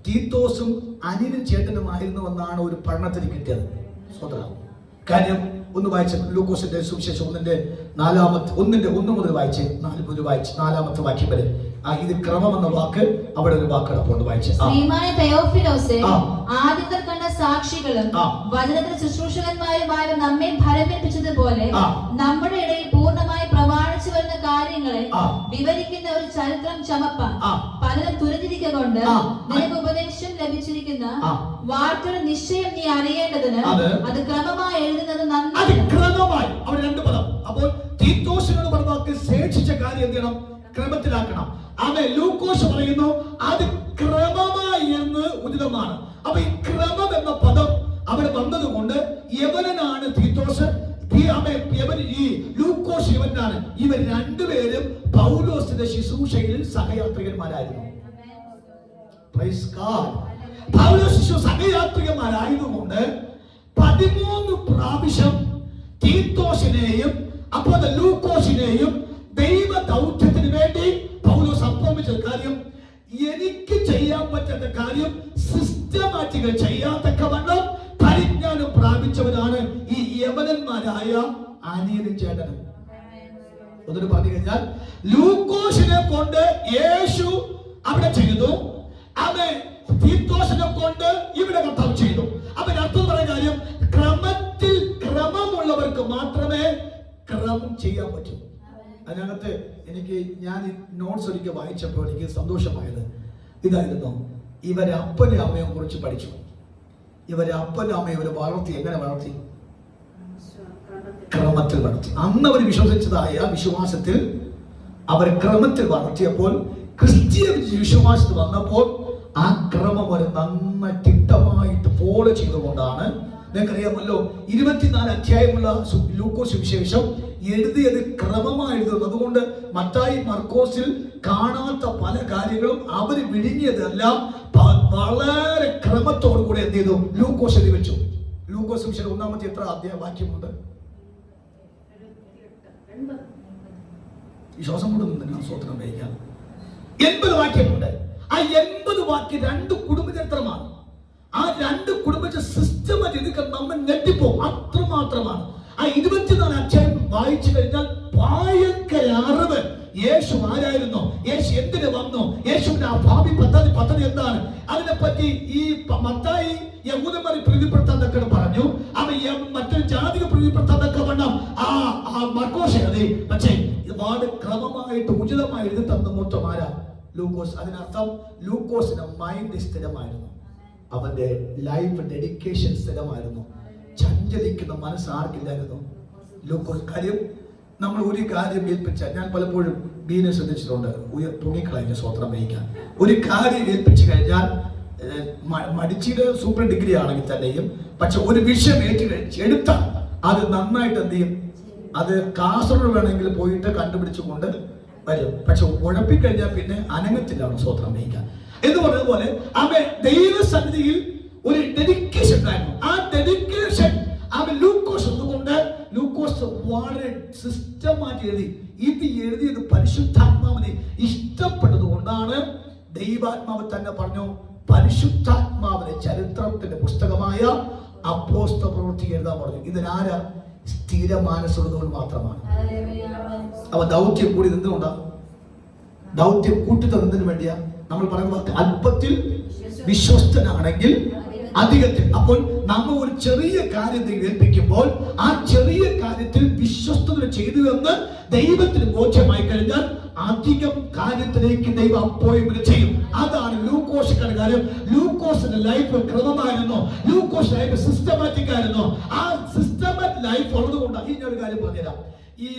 തീത്തോസും അനിലും ചേട്ടനുമായിരുന്നു എന്നാണ് ഒരു പഠനത്തിന് കിട്ടിയത്. കാര്യം ഒന്ന് വായിച്ച ലൂക്കോസിന്റെ സുവിശേഷം 1 മുതൽ വായിച്ച് 4 വാക്യം വരെ. ഇത് ക്രമം എന്ന വാക്ക് അവിടെ ഒരു വാക്കടപ്പുണ്ട്. വായിച്ച് ആദ്യത്തെ കണ്ട സാക്ഷികളും വചനത്തിൽ ശുശ്രൂഷകന്മാരുമായ നമ്മെ ഭരമേൽപ്പിച്ചതുപോലെ നമ്മുടെ ഇടയിൽ പൂർണ്ണമായി പ്രമാണിച്ചു വരുന്ന കാര്യങ്ങളെ വിവരിക്കുന്ന ഒരു ചരിത്രം ചമപ്പാൻ പലരും തുരഞ്ഞിരിക്കൊണ്ട് നിനക്ക് ഉപദേശം ലഭിച്ചിരിക്കുന്ന വാർത്തയുടെ നിശ്ചയം നീ അറിയേണ്ടതിന് അത് ക്രമമായി എഴുതുന്നത് നന്നായി. അവിടെ 2 പദം. അപ്പോൾ തീത്തോസിനോട് പറഞ്ഞ ശേഷിച്ച കാര്യം എന്ത് ചെയ്യണം? ക്രമത്തിലാക്കണം. ലൂക്കോസ് പറയുന്നു അത് ക്രമമായി എന്ന് ഉചിതമാണ്. അപ്പൊ ഈ ക്രമം എന്ന പദം അവിടെ വന്നതുകൊണ്ട് യവനനാണ് തീത്തോസ്, ഈ ലൂക്കോസ് യവനാണ്. ഇവർ രണ്ടുപേരും പൗലോസിന്റെ ശുശ്രൂഷയിൽ സഹയാത്രികന്മാരായിരുന്നു. Praise God. പൗലോസ് സഹയാത്രികന്മാരായതുകൊണ്ട് 13 പ്രാവശ്യം തീത്തോസിനെയും അപ്പോൾ ലൂക്കോസിനെയും ദൈവ ദൗത്യത്തിന് വേണ്ടി പൗലോസ് അപ്പോമിച്ച കാര്യം, എനിക്ക് ചെയ്യാൻ പറ്റാത്ത കാര്യം സിസ്റ്റമാറ്റിക് ചെയ്യാത്തക്കവണ്ണം പരിജ്ഞാനം പ്രാപിച്ചവരാണ് ഈ യവനന്മാരായ അനിയനും ചേട്ടനും. ഒന്നിട്ട് പറഞ്ഞു കഴിഞ്ഞാൽ ലൂക്കോസിനെ കൊണ്ട് യേശു അവിടെ ചെയ്തു, തീത്തോസിനെ കൊണ്ട് ഇവിടെ കർത്താവ് ചെയ്തു. അർത്ഥം പറയുന്ന കാര്യം, ക്രമമുള്ളവർക്ക് മാത്രമേ ക്രമം ചെയ്യാൻ പറ്റൂ. അതിനകത്ത് ഞാൻ നോട്ട്സ് ഒരിക്കൽ വായിച്ചപ്പോൾ എനിക്ക് സന്തോഷമായത് ഇതായിരുന്നു. ഇവരെ അപ്പനെ അമ്മയെ കുറിച്ച് പഠിച്ചു. ഇവരെ അപ്പനും അമ്മയെ ഇവരെ വളർത്തി. എങ്ങനെ വളർത്തി? ക്രമത്തിൽ വളർത്തി. അന്ന് അവർ വിശ്വസിച്ചതായ വിശ്വാസത്തിൽ അവർ ക്രമത്തിൽ വളർത്തിയപ്പോൾ ക്രിസ്തീയ വിശ്വാസത്തിൽ വന്നപ്പോൾ ആ ക്രമം അവർ നന്നായി തിട്ടമായിട്ട് ഫോളോ ചെയ്തുകൊണ്ടാണ്. നിങ്ങൾക്കറിയാമല്ലോ 24 അധ്യായമുള്ള ലൂക്കോസ് സുവിശേഷം എഴുതിയത് ക്രമമായി എഴുതുന്നത്. അതുകൊണ്ട് മത്തായി മർക്കോസിൽ കാണാത്ത പല കാര്യങ്ങളും അവർ വിഴുങ്ങിയതെല്ലാം വളരെ ക്രമത്തോടു കൂടെ എന്ത് ചെയ്തു ലൂക്കോസ് എഴുതി വെച്ചു. ലൂക്കോസ് സുവിശേഷം 1-ാമത്തെ എത്ര അധ്യായ വാക്യമുണ്ട്? ഈ ശ്വാസം കൊണ്ട് നിന്ന് സ്വത്രം വഹിക്കാം. 80 വാക്യമുണ്ട്. ആ 80 വാക്യം 2 കുടുംബചരിത്രമാണ്. ആ 2 കുടുംബ സിസ്റ്റമാറ്റി എടുക്കാൻ നമ്മൾ ഞെട്ടിപ്പോ അത്രമാത്രമാണ്. ആ 24 അധ്യായം വായിച്ചു കഴിഞ്ഞാൽ ഭയങ്കര അറിവ്. യേശു ആരായിരുന്നു, യേശു എന്തിനു വന്നു, യേശുവിന്റെ ആ ഭാവി പദ്ധതി എന്താണ്, അതിനെപ്പറ്റി ഈ മത്തായി യഹൂദന്മാരെ പ്രീതിപ്പെടുത്താൻ തക്ക പറഞ്ഞു. അവൻ മറ്റൊരു ജാതിക പ്രീതിപ്പെടുത്താൻ തക്ക വണ്ണം ആ മർക്കോസ് എഴുതി. പക്ഷേ ഒരുപാട് ക്രമമായിട്ട് ഉചിതമായി എഴുതി തന്ന മൊത്തം ആരാ? ലൂക്കോസ്. അതിനർത്ഥം ലൂക്കോസിന്റെ മൈൻഡ് സ്ഥിരമായിരുന്നു, അവന്റെ ലൈഫ് ഡെഡിക്കേഷൻ സ്ഥിരമായിരുന്നു. ചഞ്ചലിക്കുന്ന മനസ്സ് ആർക്കില്ലായിരുന്നു? ലൂക്കോസ്. കാര്യം നമ്മൾ ഒരു കാര്യം ഏൽപ്പിച്ചാൽ, ഞാൻ പലപ്പോഴും ബീനെ ശ്രദ്ധിച്ചിട്ടുണ്ട്, പൊങ്ങിക്കളഞ്ഞ സ്വത്രം വഹിക്കാൻ. ഒരു കാര്യം ഏൽപ്പിച്ചു കഴിഞ്ഞാൽ മടിച്ചിട്ട് സൂപ്പർ ഡിഗ്രി ആണെങ്കിൽ തന്നെയും പക്ഷെ ഒരു വിഷയം എടുത്താൽ അത് നന്നായിട്ട് എന്ത് ചെയ്യും, അത് കാസർഗോഡ് വേണമെങ്കിൽ പോയിട്ട് കണ്ടുപിടിച്ചുകൊണ്ട് വരും. പക്ഷെ ഉഴപ്പിക്കഴിഞ്ഞാൽ പിന്നെ അനങ്ങത്തില്ല അവന് സ്വത്രം വഹിക്കാൻ എന്ന് പറഞ്ഞതുപോലെ അവൻ ദൈവസന്നിധിയിൽ ഒരു ഡെഡിക്കേഷൻ ഉണ്ടായിരുന്നു. ആ ഡെഡിക്കേഷൻ അവൻ ലൂക്കോസ് ഒന്നുകൊണ്ട് ലൂക്കോസ് വളരെ സിസ്റ്റമാറ്റി എഴുതി. ഇത് എഴുതിയത് പരിശുദ്ധാത്മാവിനെ ഇഷ്ടപ്പെട്ടത് കൊണ്ടാണ്. ദൈവാത്മാവ് തന്നെ പറഞ്ഞു, പരിശുദ്ധാത്മാവിനെ ചരിത്രത്തിന്റെ പുസ്തകമായ അപ്പോസ്തല പ്രവൃത്തി എഴുതാൻ പറഞ്ഞു. ഇതിനാരാ? സ്ഥിരമാനസുള്ളതുകൊണ്ട് മാത്രമാണ്. അവ ദൗത്യം കൂടി എന്തുകൊണ്ടാണ്? ദൗത്യം കൂട്ടിത്തന്നതിന് വേണ്ടിയാ. നമ്മൾ പറയുന്നത് അല്പത്തിൽ വിശ്വസ്തനാണെങ്കിൽ അധികത്തിൽ. അപ്പോൾ നമ്മൾ ഒരു ചെറിയ കാര്യത്തെ ഏൽപ്പിക്കുമ്പോൾ ആ ചെറിയ കാര്യത്തിൽ വിശ്വസ്തത ചെയ്തു എന്ന് ദൈവത്തിന് ബോധ്യമായി കഴിഞ്ഞാൽ അധികം കാര്യത്തിലേക്ക് ദൈവം അപ്പോയിന്റ് ചെയ്യും. അതാണ് ലൂക്കോസിന്റെ കാര്യം. ലൂക്കോസിന്റെ ലൈഫ് ക്രമമായിരുന്നു, ലൂക്കോസ് ലൈഫ് സിസ്റ്റമാറ്റിക് ആയിരുന്നു. ആ സിസ്റ്റമാറ്റിക് ലൈഫ് ഉള്ളത് കൊണ്ടാണ്. ഈ ഒരു കാര്യം പറഞ്ഞുതരാം. ഈ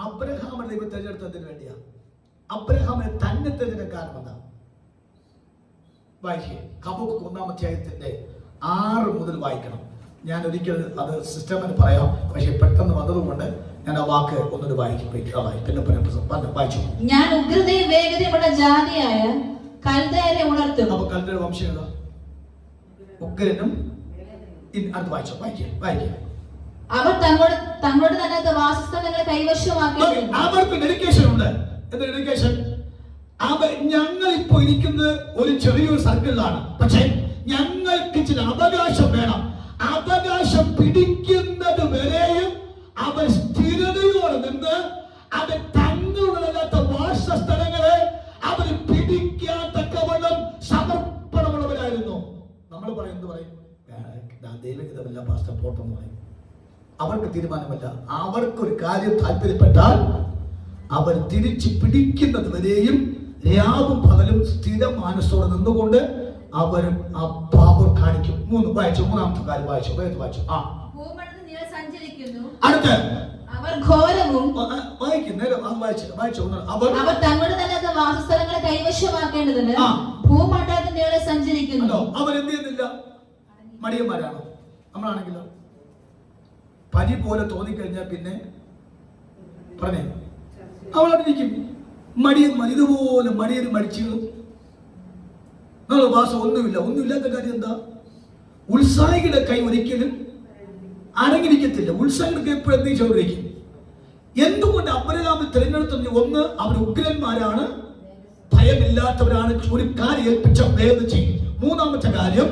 അബ്രഹാമിനെ ദൈവം തിരഞ്ഞെടുത്തതിന് വേണ്ടിയാ. അബ്രഹാമിനെ തന്നെ തിരഞ്ഞെടുക്കാൻ കാരണം എന്താ? വായിക്കുക. ഹബക്കൂക്ക് 1-ാം അധ്യായത്തിന്റെ 6 മുതൽ വായിക്കണം. ഞാൻ ഒരിക്കൽ അത് സിസ്റ്റമായിട്ട് പറയാം, പക്ഷെ പെട്ടെന്ന് വന്നതുകൊണ്ട് ഞാൻ ആ വാക്ക് ഒന്നുകൂടി വായിക്കും. പിന്നെ വായിച്ചു. ഞാൻ ഉഗ്രതയും വേഗതയുമുള്ള ജാതിയായ കൽദയരെ ഉണർത്തും. അപ്പൊ കൽദയരുടെ വംശം ഏതാ? ഉഗ്രനും. അടുത്ത് വായിക്കുക. അവർ തങ്ങളുടെ തന്നെ വാസസ്ഥലങ്ങളെ കൈവശമാക്കി. അവർക്ക് ഡെഡിക്കേഷൻ ഉണ്ട്. എന്താ ഡെഡിക്കേഷൻ? ഞങ്ങൾ ഇപ്പോ ഇരിക്കുന്നത് ഒരു ചെറിയൊരു സർക്കിളിലാണ്, പക്ഷെ ഞങ്ങൾക്ക് ചില അവകാശം വേണം. അവകാശം പിടിക്കുന്നത് വരെയും അവർ സ്ഥിരതയോടെ നിന്ന് അവർ തങ്ങളുടേതല്ലാത്ത വാസസ്ഥലങ്ങളെ അവർ പിടിക്കാൻ തക്കവണ്ണം സമർപ്പണമുള്ളവരായിരുന്നു. നമ്മൾ പറയും ദൈവഹിതമല്ല പാസ്റ്റർ പോട്ടെന്ന് പറയും. അവർക്ക് തീരുമാനമല്ല. അവർക്കൊരു കാര്യം താല്പര്യപ്പെട്ടാൽ അവർ തിരിച്ചു പിടിക്കുന്നത് വരെയും രാവും പകലും സ്ഥിര മനസ്സോടെ നിന്നുകൊണ്ട് അവർ ആ പവർ കാണിക്കും. മൂന്നാമത്തെ കാര്യം വായിച്ചു. അടുത്ത അവർ ഘോരവും അവർ തങ്ങളുടെ തന്നെ വാസസ്ഥലങ്ങളെ കൈവശമാക്കേണ്ടതിന് ഭൂമണ്ഡലത്തിന്റെ സഞ്ചരിക്കുന്നു. അവരെന്ത് ചെയ്യുന്നില്ല? മടിയന്മാരാണോ? നമ്മളാണെങ്കിലോ പനി പോലെ തോന്നിക്കഴിഞ്ഞാൽ പിന്നെ പറഞ്ഞേ അവളടിക്കും. മടിയന്മാർ ഇതുപോലെ മടിയനും മടിച്ചുകളും നമ്മുടെ ഭാഷ ഒന്നുമില്ലാത്ത കാര്യം എന്താ? ഉത്സാഹിയുടെ കൈ ഒരിക്കലും അടങ്ങിയിരിക്കത്തില്ല. ഉത്സാഹിയുടെ കൈ എപ്പോഴും എന്തെങ്കിലും ചോദിക്കും. എന്തുകൊണ്ട് അബ്രഹാമിൽ തിരഞ്ഞെടുത്ത? ഒന്ന്, അവർ ഉഗ്രന്മാരാണ്, ഭയമില്ലാത്തവരാണ്, ഒരു കാര്യം ഏൽപ്പിച്ച വേദന ചെയ്യും. മൂന്നാമത്തെ കാര്യം,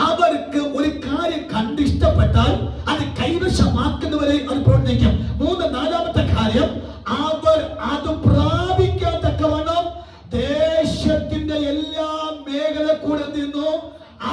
അവർക്ക് ഒരു കാര്യം കണ്ടിഷ്ടപ്പെട്ടാൽ അത് കൈവശമാക്കുന്നവരെ അത് പ്രവർത്തിക്കും. നാലാമത്തെ കാര്യം, അവർ അത് പ്രാപിക്കാൻ തക്കവണ്ണം ദേശത്തിന്റെ എല്ലാ മേഖല കൂടെ നിന്നു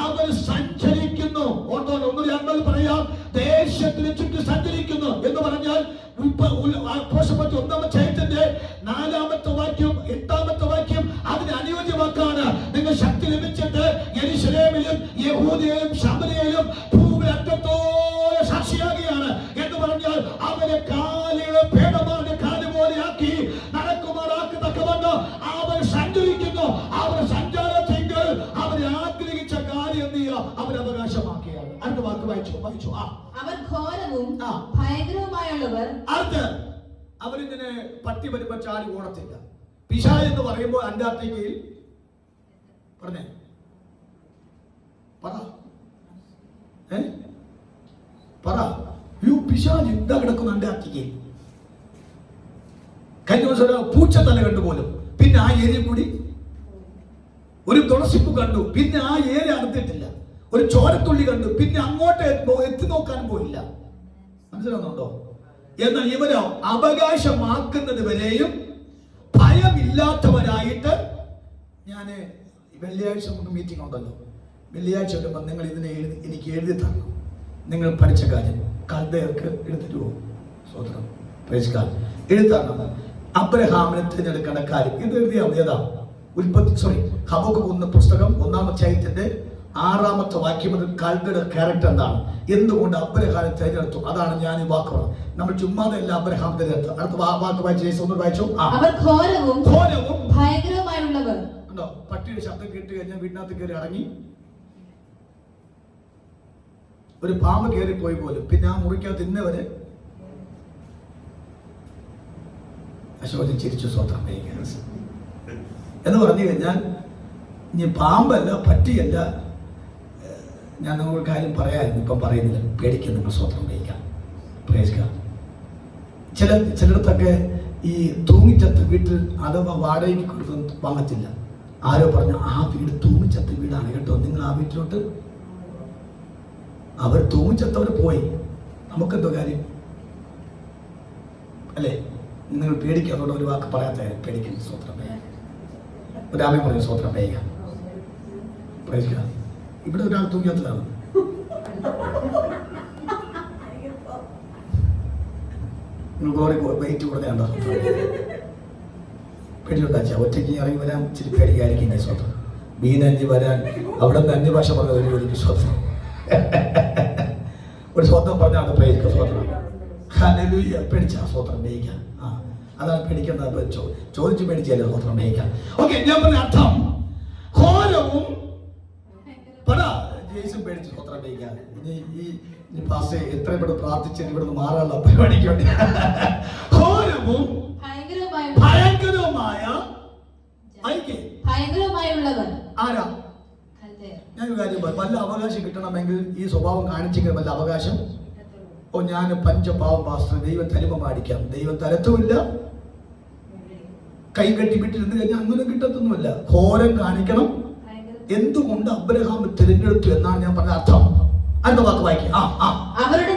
അവർ സഞ്ചരിക്കുന്നു. ഒന്നുകൂടി അങ്ങൾ പറയാം, ദേശത്തിന് ചുറ്റും സഞ്ചരിക്കുന്നു എന്ന് പറഞ്ഞാൽ 1-ാം അധ്യായത്തിന്റെ 4-ാമത്തെ വാക്യം 8-ാമത്തെ വാക്യം അതിന് അനുയോജ്യവാക്കാണ്. നിങ്ങൾ ശക്തി ലഭിച്ചിട്ട് യെരൂശലേമിലും യഹൂദയിലും ശമരിയയിലും ഭൂമിയുടെ അറ്റത്തോളം സാക്ഷിയാകുകയാണ് എന്ന് പറഞ്ഞാൽ അവരെ കാലുകളെ ഭേദമാണ് കാലുപോലെ ആക്കി നടക്കുമാറാക്കി തക്കവണ്ണം അവർ സഞ്ചരിക്കുന്നു. അവർ സഞ്ചാരത്തെങ്കിൽ അവരെ ആഗ്രഹിച്ച കാര്യം എന്ത് ചെയ്യുക? അവർ അവകാശമാക്കിയാണ്. അടുത്ത വാക്ക് വായിച്ചു. അവർ ഘോരവും ഭയങ്കരവുമായുള്ളവർ. അവരിങ്ങനെ പട്ടി വരുമ്പോ ചാടി ഓടത്തില്ല. പിശാച് എന്ന് പറയുമ്പോൾ അന്റാർട്ടിക്കയിൽ പറഞ്ഞേ പറ പറ പിശാച് ഇതാ കിടക്കുന്ന അന്റാർട്ടിക്കയിൽ. കഴിഞ്ഞ ദിവസം പൂച്ചത്തല കണ്ടു പോലും, പിന്നെ ആ ഏരിയ കൂടി ഒരു തുളസിപ്പ് കണ്ടു, പിന്നെ ആ ഏരിയ അടുത്തിട്ടില്ല. ഒരു ചോരത്തുള്ളി കണ്ടു, പിന്നെ അങ്ങോട്ട് എത്തി നോക്കാൻ പോയില്ല. മനസ്സിലാവുന്നുണ്ടോ? എന്നാൽ ഇവരോ അവകാശമാക്കുന്നത് വരെയും ഭയമില്ലാത്തവരായിട്ട്. ഞാന് വെള്ളിയാഴ്ച നമുക്ക് മീറ്റിംഗ് ഉണ്ടല്ലോ, വെള്ളിയാഴ്ച വരുമ്പോൾ നിങ്ങൾ ഇതിനെ എനിക്ക് എഴുതി തരണം. നിങ്ങൾ പഠിച്ച കാര്യം കൽദയർക്ക് എടുത്തിട്ട് പോകും. സ്വതന്ത്രം എഴുതി തരണം. അബ്രഹാമിനെ തിരഞ്ഞെടുക്കേണ്ട കാര്യം ഇത് എഴുതിയാൽ ഏതാ? ഹബക്കൂക്ക് 1 പുസ്തകം 1-ാം അധ്യായത്തിന്റെ 6-ാമത്തെ വാക്യം. കൽദയുടെ ക്യാരക്ടർ എന്താണ്, എന്തുകൊണ്ട് അബ്രഹാമിനെ തിരഞ്ഞെടുത്തു, അതാണ് ഞാൻ ഈ വാക്ക് പറഞ്ഞത്. നമ്മൾ ചുമ്മാതല്ല അബ്രഹാം തിരഞ്ഞെടുത്തു. അടുത്ത വാക്ക് വായിച്ചു, ഒന്ന് വായിച്ചു. അവർ ഘോരവും ഭയങ്കരവുമായുള്ളവർ. ഉണ്ടോ? പട്ടിയുടെ ശബ്ദം കേട്ട് കഴിഞ്ഞാൽ വീട്ടിനകത്ത് കയറി ഇറങ്ങി. ഒരു പാമ്പ് കയറി പോയി പോലും, പിന്നെ ആ മുറിക്കകത്ത് ഇന്നവരെ അശോകൻ ചിരിച്ചു. സ്വന്തം എന്ന് പറഞ്ഞു കഴിഞ്ഞാൽ ഇനി പാമ്പല്ല പട്ടിയല്ല. ഞാൻ നിങ്ങളൊരു കാര്യം പറയാമായിരുന്നു, ഇപ്പം പറയുന്നില്ല, പേടിക്കാൻ നിങ്ങൾ സ്വന്തം വഹിക്കാം. ചിലയിടത്തൊക്കെ ഈ തൂങ്ങിച്ചത്ത വീട്ടിൽ അഥവാ വാടകയ്ക്ക് കൊടുത്ത് വാങ്ങത്തില്ല. ആരോ പറഞ്ഞു ആ വീട് തൂങ്ങിച്ചത്ത വീടാണ് കേട്ടോ, നിങ്ങൾ ആ വീട്ടിലോട്ട്. അവർ തൂങ്ങിച്ചത്തവർ പോയി, നമുക്കെന്തോ കാര്യം അല്ലേ? നിങ്ങൾ പേടിക്കുക. അതുകൊണ്ട് ഒരു വാക്ക് പറയാത്ത കാര്യം പേടിക്കുന്നു. സ്വത്രം ഒരാമയും പറഞ്ഞു സ്വത്രം പേയുക. ഇവിടെ ഒരാൾ തൂങ്ങിയത്തിലാണ്. വെയിറ്റ് കൂടുതലുണ്ടോ? പേടിയുണ്ടാച്ചാ ഒറ്റയ്ക്ക് ഇറങ്ങി വരാൻ ഇച്ചിരി പേടിക്കായിരിക്കും. സ്വത്രം മീനഞ്ചി വരാൻ അവിടെ നിന്ന് അന്യഭാഷ പറഞ്ഞ ഒരു സ്വത്രം ഒരു സ്വന്തം പറഞ്ഞാൽ അത് പേടിക്കുക. സ്വത്രം പേടിച്ച സ്വത്രം പേയിക്കാം. അതാണ് പേടിക്കേണ്ടത്. ചോദിച്ചു പേടിച്ചല്ലേ സ്വത്രം പേയിക്കാം. ഓക്കെ, ഞാൻ പറഞ്ഞ അർത്ഥം ഘോരവും ജേസും പേടിച്ച് സ്വത്രം പേയിക്കാം. ഇനി പാസ് എത്രയും പെട്ടെന്ന് പ്രാർത്ഥിച്ച് ഇവിടുന്ന് മാറാനുള്ള പരിപാടിക്ക് വേണ്ടി ഘോരവും ഭയങ്കരവുമായ ആരാ? ഞാനൊരു കാര്യം പറയും, വല്ല അവകാശം കിട്ടണമെങ്കിൽ ഈ സ്വഭാവം കാണിച്ചെങ്കിൽ വല്ല അവകാശം. ഞാൻ പഞ്ചപാവം പാസ്റ്റർ, ദൈവം തരുമ്പോ പാടിക്കാം. ദൈവം തരത്തുമില്ല. കൈ കെട്ടി വിട്ടിരുന്ന് കഴിഞ്ഞാൽ അങ്ങനെ കിട്ടത്തൊന്നുമില്ല. ഘോരം കാണിക്കണം. എന്തുകൊണ്ട് അബ്രഹാം തിരഞ്ഞെടുത്തു എന്നാണ് ഞാൻ പറഞ്ഞ അർത്ഥം. അടുത്ത വാക്ക് വായിക്കും. അവരുടെ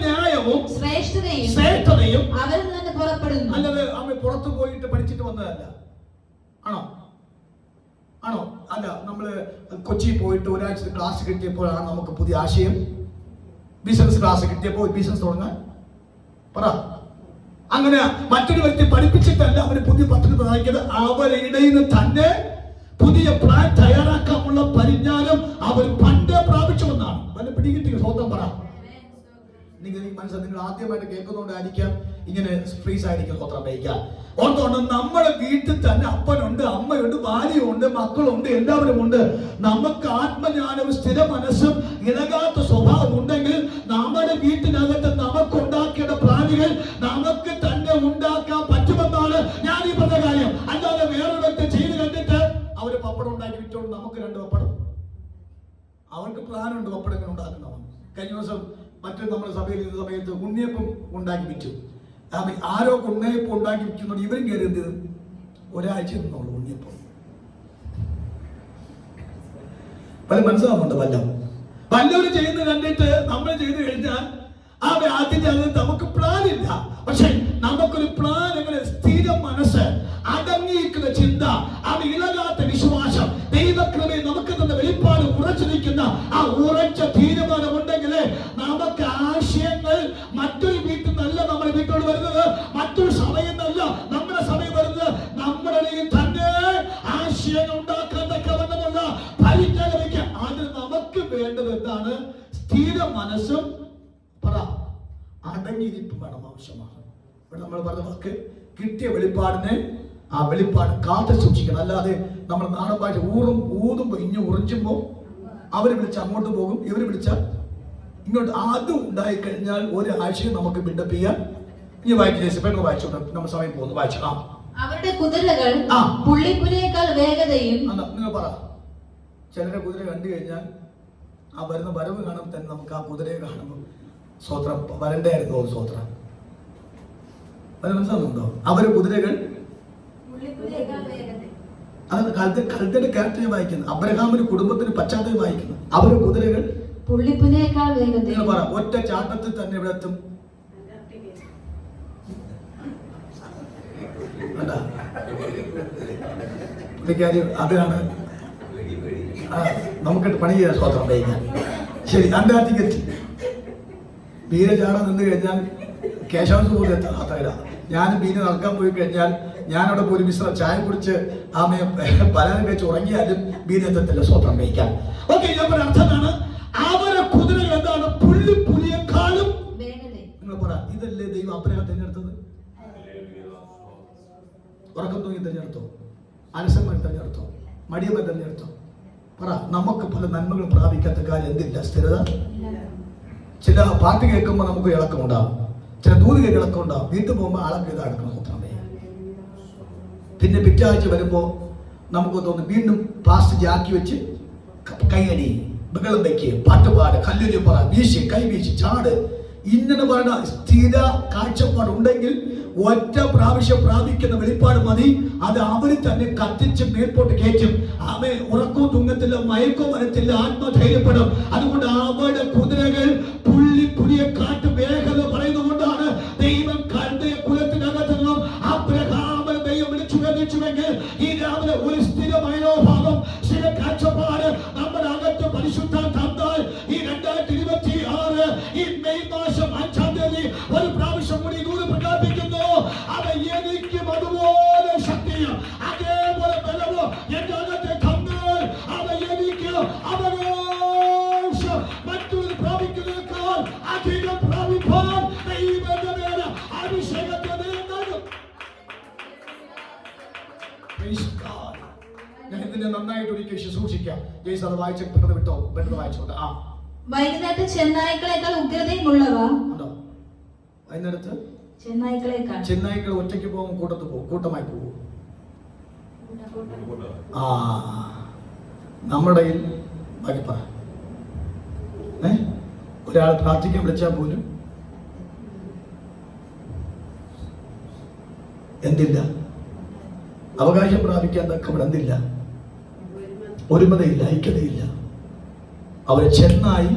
ന്യായവും ശ്രേഷ്ഠതയും അവരിൽ നിന്ന് പുറപ്പെടുന്നു. അല്ലാതെ അമ്മ പുറത്തു പോയിട്ട് പഠിച്ചിട്ട് വന്നതല്ല. ആണോ? അല്ല, നമ്മള് കൊച്ചി പോയിട്ട് ഒരാഴ്ച ക്ലാസ് കിട്ടിയപ്പോഴാണ് നമുക്ക് പുതിയ ആശയം. ബിസിനസ് ക്ലാസ് കിട്ടിയപ്പോൾ ബിസിനസ് തുടങ്ങാൻ പറ. അങ്ങനെ മറ്റൊരു വ്യക്തി പഠിപ്പിച്ചിട്ടല്ല അവര് പുതിയ പദ്ധതി തയ്ക്കുന്നത്. അവരുടെ തന്നെ പുതിയ പ്ലാൻ തയ്യാറാക്കാനുള്ള പരിജ്ഞാനം അവർ പണ്ടേ പ്രാപിച്ചുവെന്നാണ്. വല്ല പിടികിട്ടിയ സ്വന്തം പറ. നിങ്ങൾ ഈ മനസ്സിൽ നിങ്ങൾ ആദ്യമായിട്ട് കേൾക്കുന്നതുകൊണ്ടായിരിക്കാം ഇങ്ങനെ ഫ്രീസ് ആയിരിക്കും സ്വത്രം വഹിക്കാം. ഓർത്തോണ്ട് നമ്മുടെ വീട്ടിൽ തന്നെ അപ്പനുണ്ട്, അമ്മയുണ്ട്, ഭാര്യയുണ്ട്, മക്കളുണ്ട്, എല്ലാവരും ഉണ്ട്. നമുക്ക് ആത്മജ്ഞാനവും സ്ഥിര മനസ്സും ഇളകാത്ത സ്വഭാവം ഉണ്ടെങ്കിൽ നമ്മുടെ വീട്ടിനകത്ത് നമുക്ക് ഉണ്ടാക്കേണ്ട പ്ലാനുകൾ നമുക്ക് തന്നെ ഉണ്ടാക്കാൻ പറ്റുമെന്നാണ് ഞാൻ ഈ പറഞ്ഞ കാര്യം. അല്ലാതെ വേറൊരു വ്യക്തി ചെയ്ത് കണ്ടിട്ട് അവര് പപ്പടം ഉണ്ടാക്കി വിറ്റോണ്ട് നമുക്ക് 2 പപ്പടം. അവർക്ക് പ്ലാനുണ്ട് പപ്പടം ഇങ്ങനെ ഉണ്ടാക്കുന്നവൻ. കഴിഞ്ഞ ദിവസം മറ്റൊരു നമ്മുടെ സഭയിൽ ഇരുന്ന സമയത്ത് ഉണ്ണിയപ്പം ഉണ്ടാക്കി വിറ്റു. ആരോ ഉണ്ണിയപ്പം ഉണ്ടാക്കി വിൽക്കുന്നുണ്ട്. ഇവരും കയറി എന്ത് ചെയ്തു? ഒരാഴ്ച നിന്നുള്ളൂ ഉണ്ണിയപ്പം. പല മനസ്സിലാവുന്നുണ്ട്. വല്ലവരും ചെയ്യുന്നത് കണ്ടിട്ട് നമ്മൾ ചെയ്ത് കഴിഞ്ഞാൽ ആദ്യത്തെ നമുക്ക് പ്ലാൻ ഇല്ല. പക്ഷെ നമുക്കൊരു പ്ലാൻ, എങ്ങനെ സ്ഥിര മനസ്സ്, അടങ്ങിയിരിക്കുന്ന ചിന്ത, ഇളകാത്ത വിശ്വാസം, ദൈവകൃപയിൽ നമുക്ക് തന്നെ വെളിപ്പാട് ഉറച്ചു നിൽക്കുന്ന ആ ഉറച്ച തീരുമാനം ഉണ്ടെങ്കിൽ നമുക്ക് ആശയങ്ങൾ മറ്റൊരു വീട്ടിൽ നിന്നല്ല നമ്മുടെ വീട്ടോട് വരുന്നത്, മറ്റൊരു സഭയിൽ നിന്നല്ല നമ്മുടെ സഭയിൽ വരുന്നത്. നമ്മുടെ തന്നെ ആശയങ്ങൾ ഉണ്ടാക്കാൻ തക്കവണ്ണമുള്ള പരിജ്ഞാനമില്ല. അതിന് നമുക്ക് വേണ്ടത് എന്താണ്? സ്ഥിര മനസ്സും അടങ്ങിയിരിപ്പ് വേണം, ആവശ്യമാണ്. ഇവിടെ നമ്മൾ പറഞ്ഞ വാക്ക് കിട്ടിയ വെളിപ്പാടിനെ, ആ വെളിപ്പാട് കാത്തു സൂക്ഷിക്കണം. അല്ലാതെ നമ്മൾ നാടൻ ഭാഷ ഊതുമ്പോ ഇഞ്ഞു ഉറിഞ്ചുമ്പോ അവര് വിളിച്ച അങ്ങോട്ട് പോകും, ഇവര് വിളിച്ച ഇങ്ങോട്ട്. അതും ഉണ്ടായിക്കഴിഞ്ഞാൽ ഒരാഴ്ചയും നമുക്ക് ബിൽഡപ്പ് ചെയ്യാൻ ഇനി വായിച്ചു ജേസി, പെട്ടെന്ന് വായിച്ചോട്ടെ, നമ്മുടെ സമയം പോകുന്നു. വായിച്ചു. അവരുടെ കുതിരകൾ പുള്ളിപ്പുലിയേക്കാൾ വേഗതയും. നിങ്ങൾ പറ. ചിലരെ കുതിര കണ്ടു കഴിഞ്ഞാൽ ആ വരുന്ന വരവ് കാണുമ്പോൾ തന്നെ നമുക്ക് ആ കുതിരയെ കാണുമ്പോൾ സ്വത്രം വരണ്ടായിരുന്നു. സ്വത്രം അത് മനസ്സിലാകുന്നുണ്ടോ? അവര് കുതിരകൾ അത് കൽത്തയുടെ ക്യാരക്ടറെ വായിക്കുന്നത്. അബ്രഹാമിന്റെ കുടുംബത്തിന് പശ്ചാത്തലം വായിക്കുന്നു. അവര് കുതിരകൾ പുള്ളിപ്പുലിയേക്കാൾ വേഗതയും. പറ, ഒറ്റ ചാട്ടത്തിൽ തന്നെ ഇവിടെ എത്തും. അതാണ് നമുക്കിട്ട് പണി ചെയ്യാൻ സ്വതന്ത്രം വൈകാൻ. ശരി, അന്റാർട്ടിക് എത്തി. ബീരചാടം നിന്ന് കഴിഞ്ഞാൽ കേശവൻസ് പോലും എത്താത്ത. ഞാൻ ബീന നടക്കാൻ പോയി കഴിഞ്ഞാൽ ഞാനവിടെ പോയി മിശ്ര ചായ കുടിച്ച് ആമയെ പലരും വെച്ച് ഉറങ്ങിയാലും ബീന എത്തത്തില്ല സ്വതന്ത്രം വഹിക്കാൻ. ഓക്കെ, ഞാൻ അർത്ഥമാണ് അവരെ കുതിരകൾ എന്താണ്? പുള്ളിപ്പുലിയെക്കാളും. നിങ്ങൾ പറ, ഇതല്ലേ ദൈവം അബ്രഹാം തിരഞ്ഞെടുത്തത്? ഉറക്കം തൂങ്ങി തിരഞ്ഞെടുത്തോ? അലസന്മാർ തിരഞ്ഞെടുത്തോ? മടിയന്മാർ തിരഞ്ഞെടുത്തോ? പറ. നമുക്ക് പല നന്മകളും പ്രാപിക്കാത്ത കാര്യം എന്തില്ല? സ്ഥിരത. ചില പാട്ട് കേൾക്കുമ്പോൾ നമുക്ക് ഇളക്കമുണ്ടാവും, ചില ദൂത് ഇളക്കമുണ്ടാവും. വീട്ടിൽ പോകുമ്പോൾ ആളൊക്കെ ഇത് അടക്കണം. പിന്നെ പിറ്റേ ആഴ്ച വരുമ്പോൾ നമുക്ക് തോന്നും വീണ്ടും പാസ്റ്റ് ജാക്കി വെച്ച് കൈയടി, ബഹളം വയ്ക്കുക, പാട്ടുപാട്, കല്ലുരി പറ, വീശി, കൈ വീശി, ചാട്, ഇങ്ങനെ പറയുന്ന സ്ഥിര കാഴ്ചപ്പാടുണ്ടെങ്കിൽ ഒറ്റ പ്രാവശ്യം പ്രാപിക്കുന്ന വെളിപ്പാട് മതി. അത് അവര് തന്നെ കത്തിച്ച് മേൽപോട്ട് കയറ്റും. അവൻ ഉറക്കവും തുങ്ങത്തില്ല, മയക്കവും വരത്തില്ല, ആത്മധൈര്യപ്പെടും. അതുകൊണ്ട് അവരുടെ കുതിരകൾ പുള്ളിയെ കാട്ട് വേഗത പറയുന്നതുകൊണ്ടാണ് ദൈവം കൽദയ കുലത്തിനകത്ത് നിന്നും അബ്രഹാമിനെ ദൈവം വിളിച്ചുവെങ്കിൽ ഈ രാവിലെ ഒരു സ്ഥിര മനോഭാവം, സ്ഥിര കാഴ്ചപ്പാട് നമ്മുടെ അകത്ത് പരിശുദ്ധ തന്നാൽ ഈ 2026 ഈ മെയ് മാസം 5-ാം തീയതി ഒരു പ്രാവശ്യം കൂടി ദൂത് പ്രഖ്യാപിക്കുന്നു. അവ എനിക്കും അതുപോലെ ശക്തിയും അതേപോലെ ബലവും എന്റെ അകത്തെ തന്നാൽ അവ എനിക്ക് അവകാശം മറ്റൊരു പ്രാപിക്കുന്നതിനേക്കാൾ അധികം പ്രാപിപ്പാൻ ദൈവത്തിന്റെ മേൽ അഭിഷേകത്തെ നൽകും. ഞാൻ ഇതിനെ നന്നായിട്ട് ഒരിക്കൽ ശുശ്രൂഷിക്കാം. ജയ്സ് അത് വായിച്ച് പെട്ടെന്ന് വിട്ടോ, പെട്ടെന്ന് വായിച്ചോട്ടെ. വൈകുന്നേരത്ത് ചെന്നായ്ക്കളെക്കാൾ ഉഗ്രതയും ഉള്ളവ. വൈകുന്നേരത്ത് ചെന്നായ്ക്കൾ ഒറ്റയ്ക്ക് പോകും, കൂട്ടമായി പോകും. നമ്മുടെ ബാക്കി പറ. ഒരാൾ പ്രാർത്ഥിക്കാൻ വിളിച്ചാൽ പോലും എന്തില്ല? അവകാശം പ്രാപിക്കാൻ തക്കവിടെ എന്തില്ല? ഒരുമതയില്ല, ഐക്യതയില്ല. അവരെ ചെന്നായി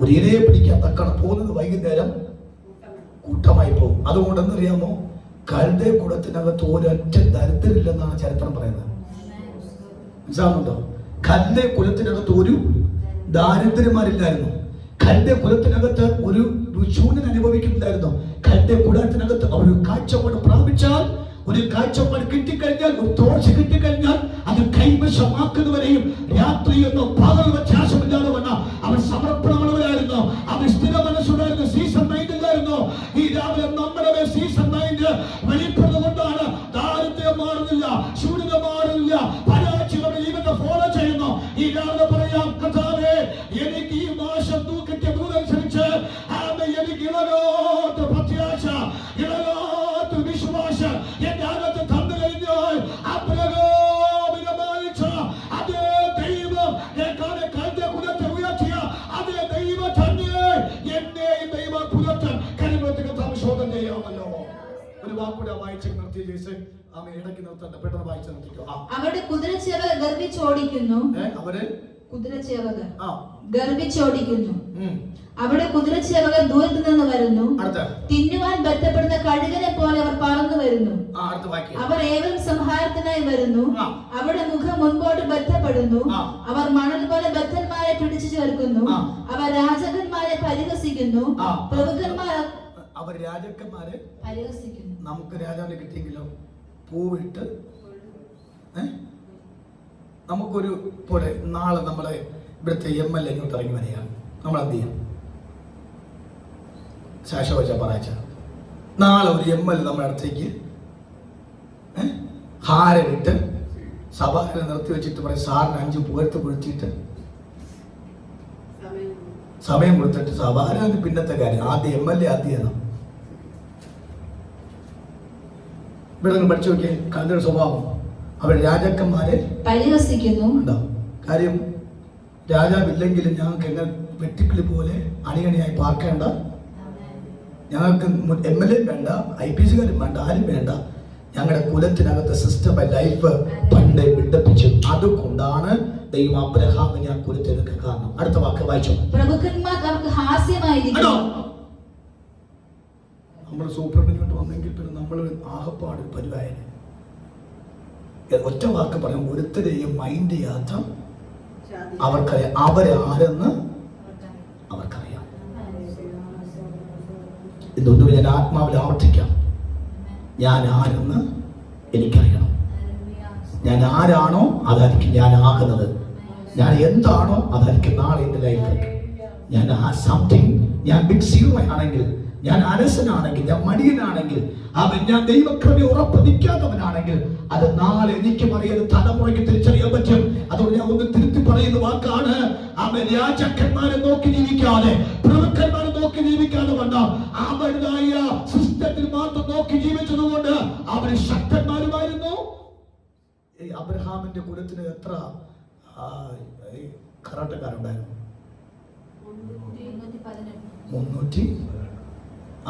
ഒരു ഇരയെ പിടിക്കാൻ തക്കണം പോകുന്നത് വൈകുന്നേരം കൂട്ടമായി പോകും. അതുകൊണ്ട് എന്നറിയാമോ? കൽദയ കുലത്തിനകത്ത് ഒരൊറ്റ ദരിദ്രരില്ലെന്നാണ് ചരിത്രം പറയുന്നത്. മനസ്സിലാവുന്നുണ്ടോ? കൽദയ കുലത്തിനകത്ത് ഒരു ദാരിദ്ര്യന്മാരില്ലായിരുന്നു. കൽദയ കുലത്തിനകത്ത് ഒരു ശൂന്യൻ അനുഭവിക്കുന്നുണ്ടായിരുന്നു. കൽദയ കുലത്തിനകത്ത് അവർ കാഴ്ചപ്പാട് പ്രാപിച്ചാൽ, ഒരു കാഴ്ചപ്പാട് കിട്ടിക്കഴിഞ്ഞാൽ, ഒരു തോർച്ച കിട്ടിക്കഴിഞ്ഞാൽ അത് കൈവശമാക്കുന്നവരെയും രാത്രിയെന്നോ പകൽ വ്യത്യാസമില്ലാതെ വന്ന അവർ സമർപ്പണമുള്ളവരായിരുന്നു. അവർ സ്ഥിര മനസ്സുണ്ടായിരുന്നു, സീസൺ മൈൻഡില്ലായിരുന്നു. ഈ രാവിലെ നമ്മുടെ സീസൺ മൈൻഡ് വെളിപ്പെടുന്നത് കൊണ്ടാണ് ദാരിദ്ര്യം മാറുന്നില്ല, ശൂന്യത മാറുന്നില്ല, പരാജയങ്ങളുടെ ജീവിതത്തെ ഫോളോ ചെയ്യുന്നു. ഈ രാവിലെ പറയാം, കർത്താവേ, എനിക്ക് ഈ മാസം കിട്ടിയ ദൂതനുസരിച്ച് എനിക്ക് ഇളകാത്ത പ്രത്യാശ, ഇളകാത്ത വിശ്വാസം എന്റെ അകത്ത് തന്നു കഴിഞ്ഞാൽ അബ്രഹാമിനെ മാനിച്ച അതേ ദൈവം, കൽദയ കുലത്തെ ഉയർത്തിയ അതേ ദൈവം തന്നെ എന്നെയും ദൈവം പുലർത്താൻ കഴിവത്തിന് താമസോധന ചെയ്യാമല്ലോ. ഒരു വാക്കൂടെ വായിച്ച് നിർത്തി ജയിച്ച് ഇടയ്ക്ക് നിർത്തണ്ട, പെട്ടെന്ന് വായിച്ച് നിർത്തിക്കോ. അവരുടെ കുതിരച്ചേവകർ ഗർഭിച്ചോടിക്കുന്നു. അവര് കുതിരച്ചേവകർ ഗർഭിച്ചോടിക്കുന്നു. അവിടെ കുതിരച്ചേവകർ ദൂരത്ത് നിന്ന് വരുന്നു. തിന്നുവാൻ ബന്ധപ്പെടുന്ന കഴുകനെ പോലെ അവർ പറന്നു വരുന്നു. അവർ ഏവരും സംഹാരത്തിനായി വരുന്നു. അവരുടെ മുഖം മുൻപോട്ട് ബന്ധപ്പെടുന്നു. അവർ മണൽ പോലെ ബദ്ധന്മാരെ പിടിച്ചു ചേർക്കുന്നു. അവർ രാജകന്മാരെ പരിഹസിക്കുന്നു. അവർ രാജാക്കന്മാരെ പരിഹസിക്കുന്നു. നമുക്ക് രാജാവിനെ കിട്ടിയെങ്കിലോ പൂവിട്ട് നമുക്കൊരു പോലെ നാളെ നമ്മളെ ഇവിടുത്തെ MLA ഇങ്ങോട്ട് ഇറങ്ങി വരികയാണ്. നമ്മൾ എന്ത് ചെയ്യും? ശാശ്വത പറയച്ച നാളെ ഒരു MLA നമ്മുടെ അടുത്തേക്ക് ഹാരമിട്ട് സഭയെ നിർത്തി വെച്ചിട്ട് പറയും, സാറിന് 5 പുകഴ്ത്ത് കുഴിച്ചിട്ട് സമയം കൊടുത്തിട്ട് സഭാരാണ് പിന്നത്തെ കാര്യം. ആദ്യം MLA ആദ്യം ഇവിടെ നിങ്ങൾ പഠിച്ചു നോക്കിയാൽ കൽദയുടെ സ്വഭാവം, അവർ രാജാക്കന്മാരെ പരിഹസിക്കുന്നു. ഉണ്ടോ കാര്യം? രാജാവില്ലെങ്കിലും ഞങ്ങൾക്ക് എങ്ങനെ വെട്ടിക്കിളി പോലെ അണിയണിയായി പാർക്കേണ്ട, ഞങ്ങൾക്ക് MLA വേണ്ട, IPC വേണ്ട, ആരും വേണ്ട. ഞങ്ങളുടെ കുലത്തിനകത്ത് സിസ്റ്റം ലൈഫ് പണ്ട് ബിൽഡപ്പിച്ചു. അതുകൊണ്ടാണ് ദൈവം അബ്രഹാമിനെ ആ കുലത്തിലേക്ക് കാരണം. അടുത്ത വാക്ക് വായിച്ചു. പ്രഭുക്കന്മാർ അവർക്ക് ഹാസ്യമായിരിക്കും. നമ്മൾ സൂപ്രണ്ടിങ്ങോട്ട് വന്നെങ്കിൽ പിന്നെ നമ്മൾ ആകപ്പാട് പരിവായന. ഒറ്റ വാക്ക് പറയാം, ഒരുത്തരെയും മൈൻഡ് ചെയ്യാത്ത അവർക്കറിയാം അവരെ ആരെന്ന് അവർക്കറിയാം. ഇതൊന്നും ഞാൻ ആത്മാവിൽ ആവർത്തിക്കാം. ഞാൻ ആരെന്ന് എനിക്കറിയണം. ഞാൻ ആരാണോ അതായിരിക്കും ഞാൻ ആകുന്നത്. ഞാൻ എന്താണോ അതായിരിക്കും നാളെ എൻ്റെ ലൈഫ്. ഞാൻ ആ സംതിങ്, ഞാൻ ബിഗ് സീറോ ആണെങ്കിൽ, ഞാൻ അലസനാണെങ്കിൽ, ഞാൻ മടിയനാണെങ്കിൽ, ഞാൻ ദൈവക്രമെ ഉറപ്പ് നിൽക്കാത്തവനാണെങ്കിൽ, അത് നാളെ എനിക്കും അറിയാൻ തലമുറയ്ക്ക് തിരിച്ചറിയാൻ പറ്റും. അതുകൊണ്ട് ഞാൻ ഒന്ന് തിരുത്തി പറയുന്ന വാക്കാണ്, അവൻ രാജാക്കന്മാരെ നോക്കി ജീവിക്കാതെ, പ്രഭുക്കന്മാരെ നോക്കി ജീവിക്കാതെ വന്ന അവരുടേതായ സിസ്റ്റത്തിൽ മാത്രം നോക്കി ജീവിച്ചതുകൊണ്ട് അവർ ശക്തന്മാരുമായിരുന്നു. അബ്രഹാമിന്റെ കുലത്തിന് എത്ര കറാട്ടക്കാരുണ്ടായിരുന്നു? 300.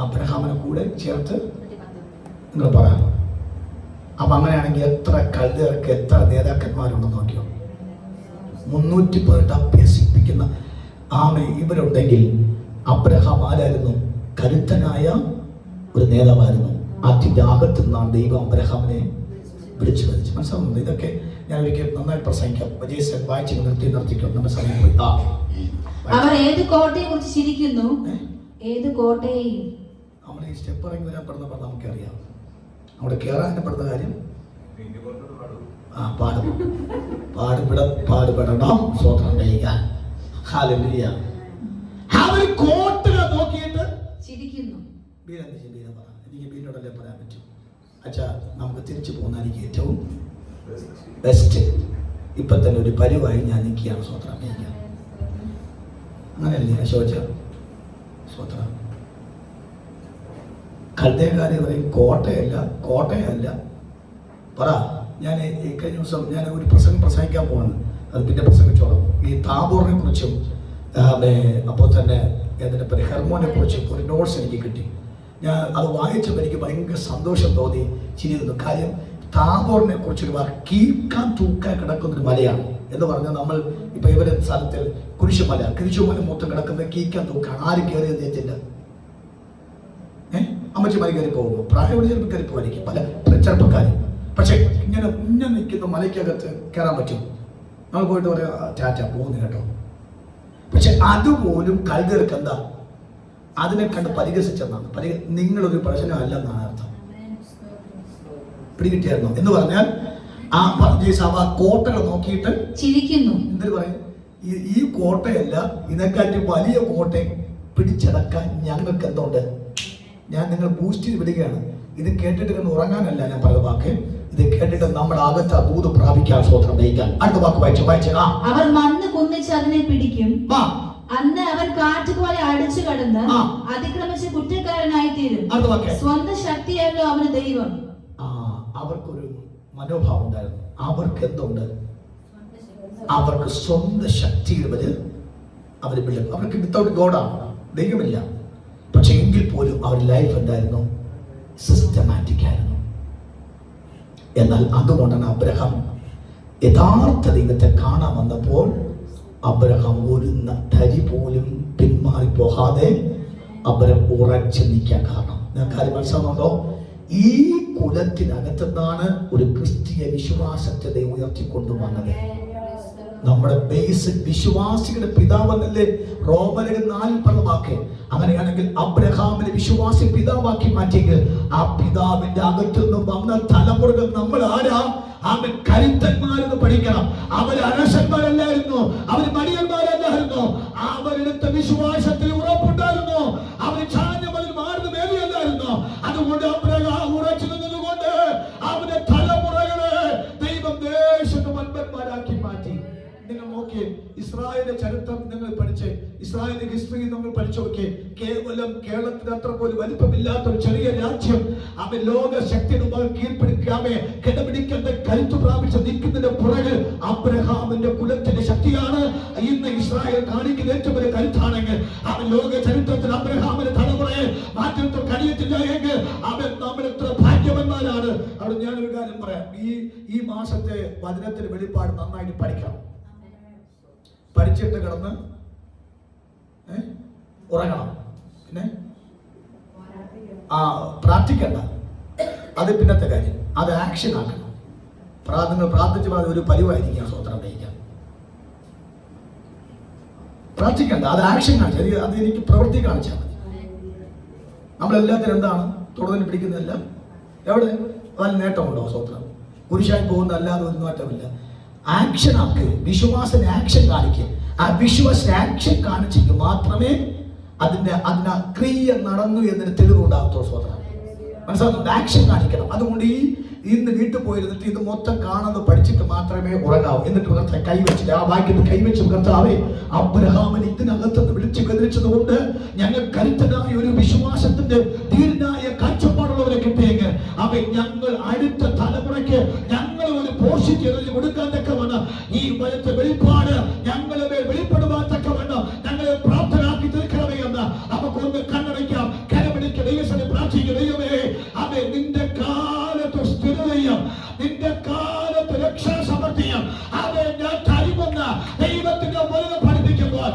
അബ്രഹാമിനെ കൂടെ ചേർത്ത് നിങ്ങൾ പറയാം. അപ്പൊ അങ്ങനെയാണെങ്കിൽ എത്ര കൽദയർക്ക് എത്ര നേതാക്കന്മാരുണ്ടെന്ന് നോക്കിയോ? 318 അഭ്യസിപ്പിക്കുന്ന ഇവരുണ്ടെങ്കിൽ അബ്രഹാം ആരായിരുന്നു? കരുത്തനായ ഒരു നേതാവായിരുന്നു. അതിന്റെ അകത്തു നിന്നാണ് ദൈവം അബ്രഹാമിനെ വിളിച്ചു വരിച്ചു. മനസ്സിലാവുന്നത്? ഇതൊക്കെ ഞാൻ ഒരിക്കൽ നന്നായി പ്രസംഗിക്കാം. വിജയ് വായിച്ച് നിർത്തിക്കും. നമ്മുടെ സമയം പോയി. അവർ ഏത് കോട്ടയെ കുറിച്ച് ചിരിക്കുന്നു? ഏത് കോട്ടയെയും നമ്മൾ ഈ സ്റ്റെപ്പ് ഇറങ്ങി വരാൻ പെടുന്ന നമുക്കറിയാം. അവിടെ കയറാൻ പെടുന്ന കാര്യം പാടുപെടണം. സ്വതന്ത്രം ചെയ്യാൻ കോട്ടകൾ നോക്കിയിട്ട് ചിരിക്കുന്നു. എനിക്ക് ബീനോടല്ലേ പറയാൻ പറ്റും. അച്ഛാ, നമുക്ക് തിരിച്ചു പോകുന്നതായിരിക്കും ഏറ്റവും ബെസ്റ്റ്. ഇപ്പൊ തന്നെ ഒരു പരിവായി ഞാൻ നിൽക്കുകയാണ്. സ്വതന്ത്രം ചെയ്യാൻ അങ്ങനെയല്ലേ അശോച? സ്വതന്ത്രം കൽദയക്കാരെ പറയും കോട്ടയല്ല പറ. ഞാൻ ഈ കഴിഞ്ഞ ദിവസം ഞാൻ ഒരു പ്രസംഗിക്കാൻ പോകുന്നു. അത് പിന്നെ പ്രസംഗിച്ചോളാം. ഈ താബോറിനെ കുറിച്ചും അപ്പോൾ തന്നെ അതിൻ്റെ പേര് ഹെർമോനെ കുറിച്ചും ഒരു നോട്ട്സ് എനിക്ക് കിട്ടി. ഞാൻ അത് വായിച്ചപ്പോൾ എനിക്ക് ഭയങ്കര സന്തോഷം തോന്നി, ചിരി തോന്നി. കാര്യം താബോറിനെ കുറിച്ചൊരു കീഴ്ക്കാൻ തൂക്കാൻ കിടക്കുന്നൊരു മലയാണ് എന്ന് പറഞ്ഞാൽ, നമ്മൾ ഇപ്പൊ ഇവരുടെ സ്ഥലത്തിൽ കുരിശുമല മൊത്തം കിടക്കുന്ന കീക്കാൻ തൂക്കാണ്. ആരും കയറിയെന്ന് എത്തില്ല. അമ്മച്ചിമാർ കയറി പോകുമ്പോൾ പ്രായമുള്ള ചിലപ്പോൾ കയറി പോകാതിരിക്കും പല ചെറുപ്പക്കാർ. പക്ഷെ ഇങ്ങനെ നിൽക്കുന്ന മലയ്ക്കകത്ത് കയറാൻ പറ്റും. നമ്മൾ പോയിട്ട് പറയാം ടാറ്റ പോകുന്നു കേട്ടോ. പക്ഷെ അതുപോലും കൽദയർക്ക് എന്താ? അതിനെ കണ്ട് പരിഹസിച്ചെന്നാണ്. നിങ്ങളൊരു പ്രശ്നമല്ലെന്നാണ് അർത്ഥം. പിടികിട്ടിയായിരുന്നു എന്ന് പറഞ്ഞാൽ ആ കോട്ടകൾ നോക്കിയിട്ട് ചിരിക്കുന്നു. എന്തിനു പറയും? ഈ കോട്ടയല്ല, ഇതിനെക്കാട്ടി വലിയ കോട്ടയം പിടിച്ചടക്കാൻ ഞങ്ങൾക്ക് എന്തുണ്ട്? ഞാൻ നിങ്ങൾ ബൂസ്റ്റ് ചെയ്ത് വിടുകയാണ്. ഇത് കേട്ടിട്ട് കണ്ട് ഉറങ്ങാനല്ല ഞാൻ പറഞ്ഞ വാക്ക്. ഇത് കേട്ടിട്ട് നമ്മുടെ അകത്ത് ദൂത് പ്രാപിക്കാൻ സ്വതന്ത്രം നയിക്കാൻ. അടുത്ത വാക്ക് വായിച്ചു. അവർ മണ്ണ് കുന്നിച്ച് അതിനെ പിടിക്കും. അന്ന് അവൻ കാറ്റുപോലെ അടിച്ചു കടന്ന് അതിക്രമിച്ച് കുറ്റക്കാരനായി തീരും. സ്വന്തം ശക്തിയായിരുന്നു അവന് ദൈവം. അവർക്കൊരു മനോഭാവം ഉണ്ടായിരുന്നു. അവർക്ക് എന്തുണ്ട്? അവർക്ക് സ്വന്തം ശക്തിയിൽ അവര് വിളിക്കും. അവർക്ക് വിത്തൗട്ട് ഗോഡാണ്, ദൈവമില്ല. പക്ഷെ എങ്കിൽ പോലും അവർ ലൈഫ് എന്തായിരുന്നു? സിസ്റ്റമാറ്റിക് ആയിരുന്നു. എന്നാൽ അതുകൊണ്ടാണ് അബ്രഹാം യഥാർത്ഥ ദൈവത്തെ കാണാൻ വന്നപ്പോൾ അബ്രഹാം ഒരു തരി പോലും പിന്മാറിപ്പോകാതെ അബ്രഹാം ഉറച്ചു നിൽക്കാൻ കാരണം. ഞാൻ കാര്യം മനസ്സിലാവുന്നുണ്ടോ? ഈ കുലത്തിനകത്തുനിന്നാണ് ഒരു ക്രിസ്തീയ വിശ്വാസത്തെ ഉയർത്തിക്കൊണ്ടുവന്നത്. നമ്മുടെ ബേസിക് വിശ്വാസികളുടെ പിതാവെന്നല്ലേ റോമലേഖനം 4 പറഞ്ഞ വാക്ക്. അങ്ങനെയാണെങ്കിൽ അബ്രഹാമിനെ വിശ്വാസി പിതാവാക്കി മാറ്റിയെങ്കിൽ ആ പിതാവിന്റെ അകത്തുനിന്ന് വന്ന തലമുറകൾ നമ്മൾ ആരാ? അവൻ കരുത്തന്മാരെന്ന് പഠിക്കണം. അവർ അനശന്മാരല്ലായിരുന്നു, അവർ മടിയന്മാരല്ലായിരുന്നു. അവരെടുത്ത വിശ്വാസത്തിൽ ഉറപ്പുണ്ടായിരുന്നു. അവർ ചാഞ്ഞമതിൽ മാറുന്ന വേദിയല്ലായിരുന്നു. അതുകൊണ്ട് അബ്രഹാം ഉറച്ചു നിന്നതുകൊണ്ട് അവന്റെ തലമുറകളെ ദൈവം ദേശത്ത് വൻപന്മാരാക്കി മാറ്റി. നിങ്ങൾ നോക്കിയേ, ഇസ്രായേലിന്റെ ചരിത്രം നിങ്ങൾ പഠിച്ച്, ഇസ്രായേലിന്റെ ഹിസ്റ്ററി നമ്മൾ പഠിച്ചു നോക്കിയേ. കേവലം കേരളത്തിന് അത്ര പോലും വലിപ്പമില്ലാത്ത ഒരു ചെറിയ രാജ്യം അവൻ ലോക ശക്തിയുടെ മുമ്പിൽ കീഴ്പ്പെടുക്കാമേ കിടപിടിക്കേണ്ട കരുത്തു പ്രാപിച്ച് നിൽക്കുന്നതിന്റെ പുറകിൽ അബ്രഹാമിന്റെ കുലത്തിന്റെ ശക്തിയാണ് ഇന്ന് ഇസ്രായേൽ കാണിക്കുന്ന ഏറ്റവും വലിയ കരുത്താണെങ്കിൽ അവൻ ലോക ചരിത്രത്തിൽ അബ്രഹാമിന്റെ തലമുറയെ മാറ്റി നിർത്താൻ കഴിയത്തില്ല എങ്കിൽ അവൻ നമ്മൾ എത്ര ഭാഗ്യവന്മാരാണ്. അവിടെ ഞാനൊരു കാര്യം പറയാം, ഈ മാസത്തെ വചനത്തിന് വെളിപ്പാട് നന്നായിട്ട് പഠിക്കണം. പഠിച്ചിട്ട് കിടന്ന് ഉറങ്ങണം. പിന്നെ പ്രാർത്ഥിക്കണ്ട, അത് പിന്നത്തെ കാര്യം, അത് ആക്ഷൻ ആക്കണം. നിങ്ങൾ പ്രാർത്ഥിച്ച് ഒരു പരിവായിരിക്കാം, സ്വത്രം വഹിക്കാം. പ്രാർത്ഥിക്കണ്ട, അത് ആക്ഷൻ കാണിച്ചാൽ, അത് എനിക്ക് പ്രവൃത്തി കാണിച്ചാൽ മതി. നമ്മളെല്ലാത്തിനും എന്താണ് തുടർന്ന് പിടിക്കുന്നതല്ല, എവിടെ അതിന് നേട്ടമുണ്ടോ? സ്വത്രം പുരുഷായി പോകുന്ന അല്ലാതെ ഒരു നേട്ടമില്ല. ആക്ഷൻ ആക്ക്, വിശ്വാസത്തിന് ആക്ഷൻ കാണിക്കുക. ആ വിശ്വാസത്തിന് ആക്ഷൻ കാണിച്ചെങ്കിൽ മാത്രമേ അതിന്റെ ക്രിയ നടന്നു എന്നതിന് തെളിവുണ്ടാകത്തുള്ളൂ. സ്വത്രം മനസ്സിലാകുന്നുണ്ട്? ആക്ഷൻ കാണിക്കണം. അതുകൊണ്ട് ഇന്ന് വീട്ടിൽ പോയിരുന്നിട്ട് ഇത് മൊത്തം കാണുന്നത് പഠിച്ചിട്ട് മാത്രമേ ഉറങ്ങാവൂ. എന്നിട്ട് കൈവച്ചിട്ട് ആ വാക്യത്തിൽ കൈവച്ച് കർത്താവേ, അബ്രഹാമിന് ഇതിനകത്തുനിന്ന് വിളിച്ചു ബന്ധിച്ചത് കൊണ്ട് ഞങ്ങൾ കരുത്തനായ ഒരു വിശ്വാസത്തിന്റെ ധീരനായ കാഴ്ചപ്പാടുള്ളവരെ കിട്ടിയെങ്കിൽ അവൻ ഞങ്ങൾ അടുത്ത തലമുറയ്ക്ക് ഞങ്ങൾ ഒരു പോഷിച്ച് കൊടുക്കാൻ തക്കവണ്ണം ഈ വചനത്തെ വെളിപ്പാട് ഞങ്ങളെ വെളിപ്പെടുവാൻ തക്കവണ്ണം ഞങ്ങളെ പ്രാപ്തരാക്കി തീർക്കണമേ എന്ന് നമുക്കൊന്ന് കണ്ണടയ്ക്കാം. കരപിടിക്കുക, ദൈവസനെ പ്രാർത്ഥിക്കുക. ദൈവമേ, അവൻ നിന്റെ കാലത്ത് സ്ഥിരതയും നിന്റെ കാലത്ത് രക്ഷാ സമൃദ്ധിയും അവൻ ഞാൻ തരുമെന്ന് ദൈവത്തിന്റെ വചനം പഠിപ്പിക്കുമ്പോൾ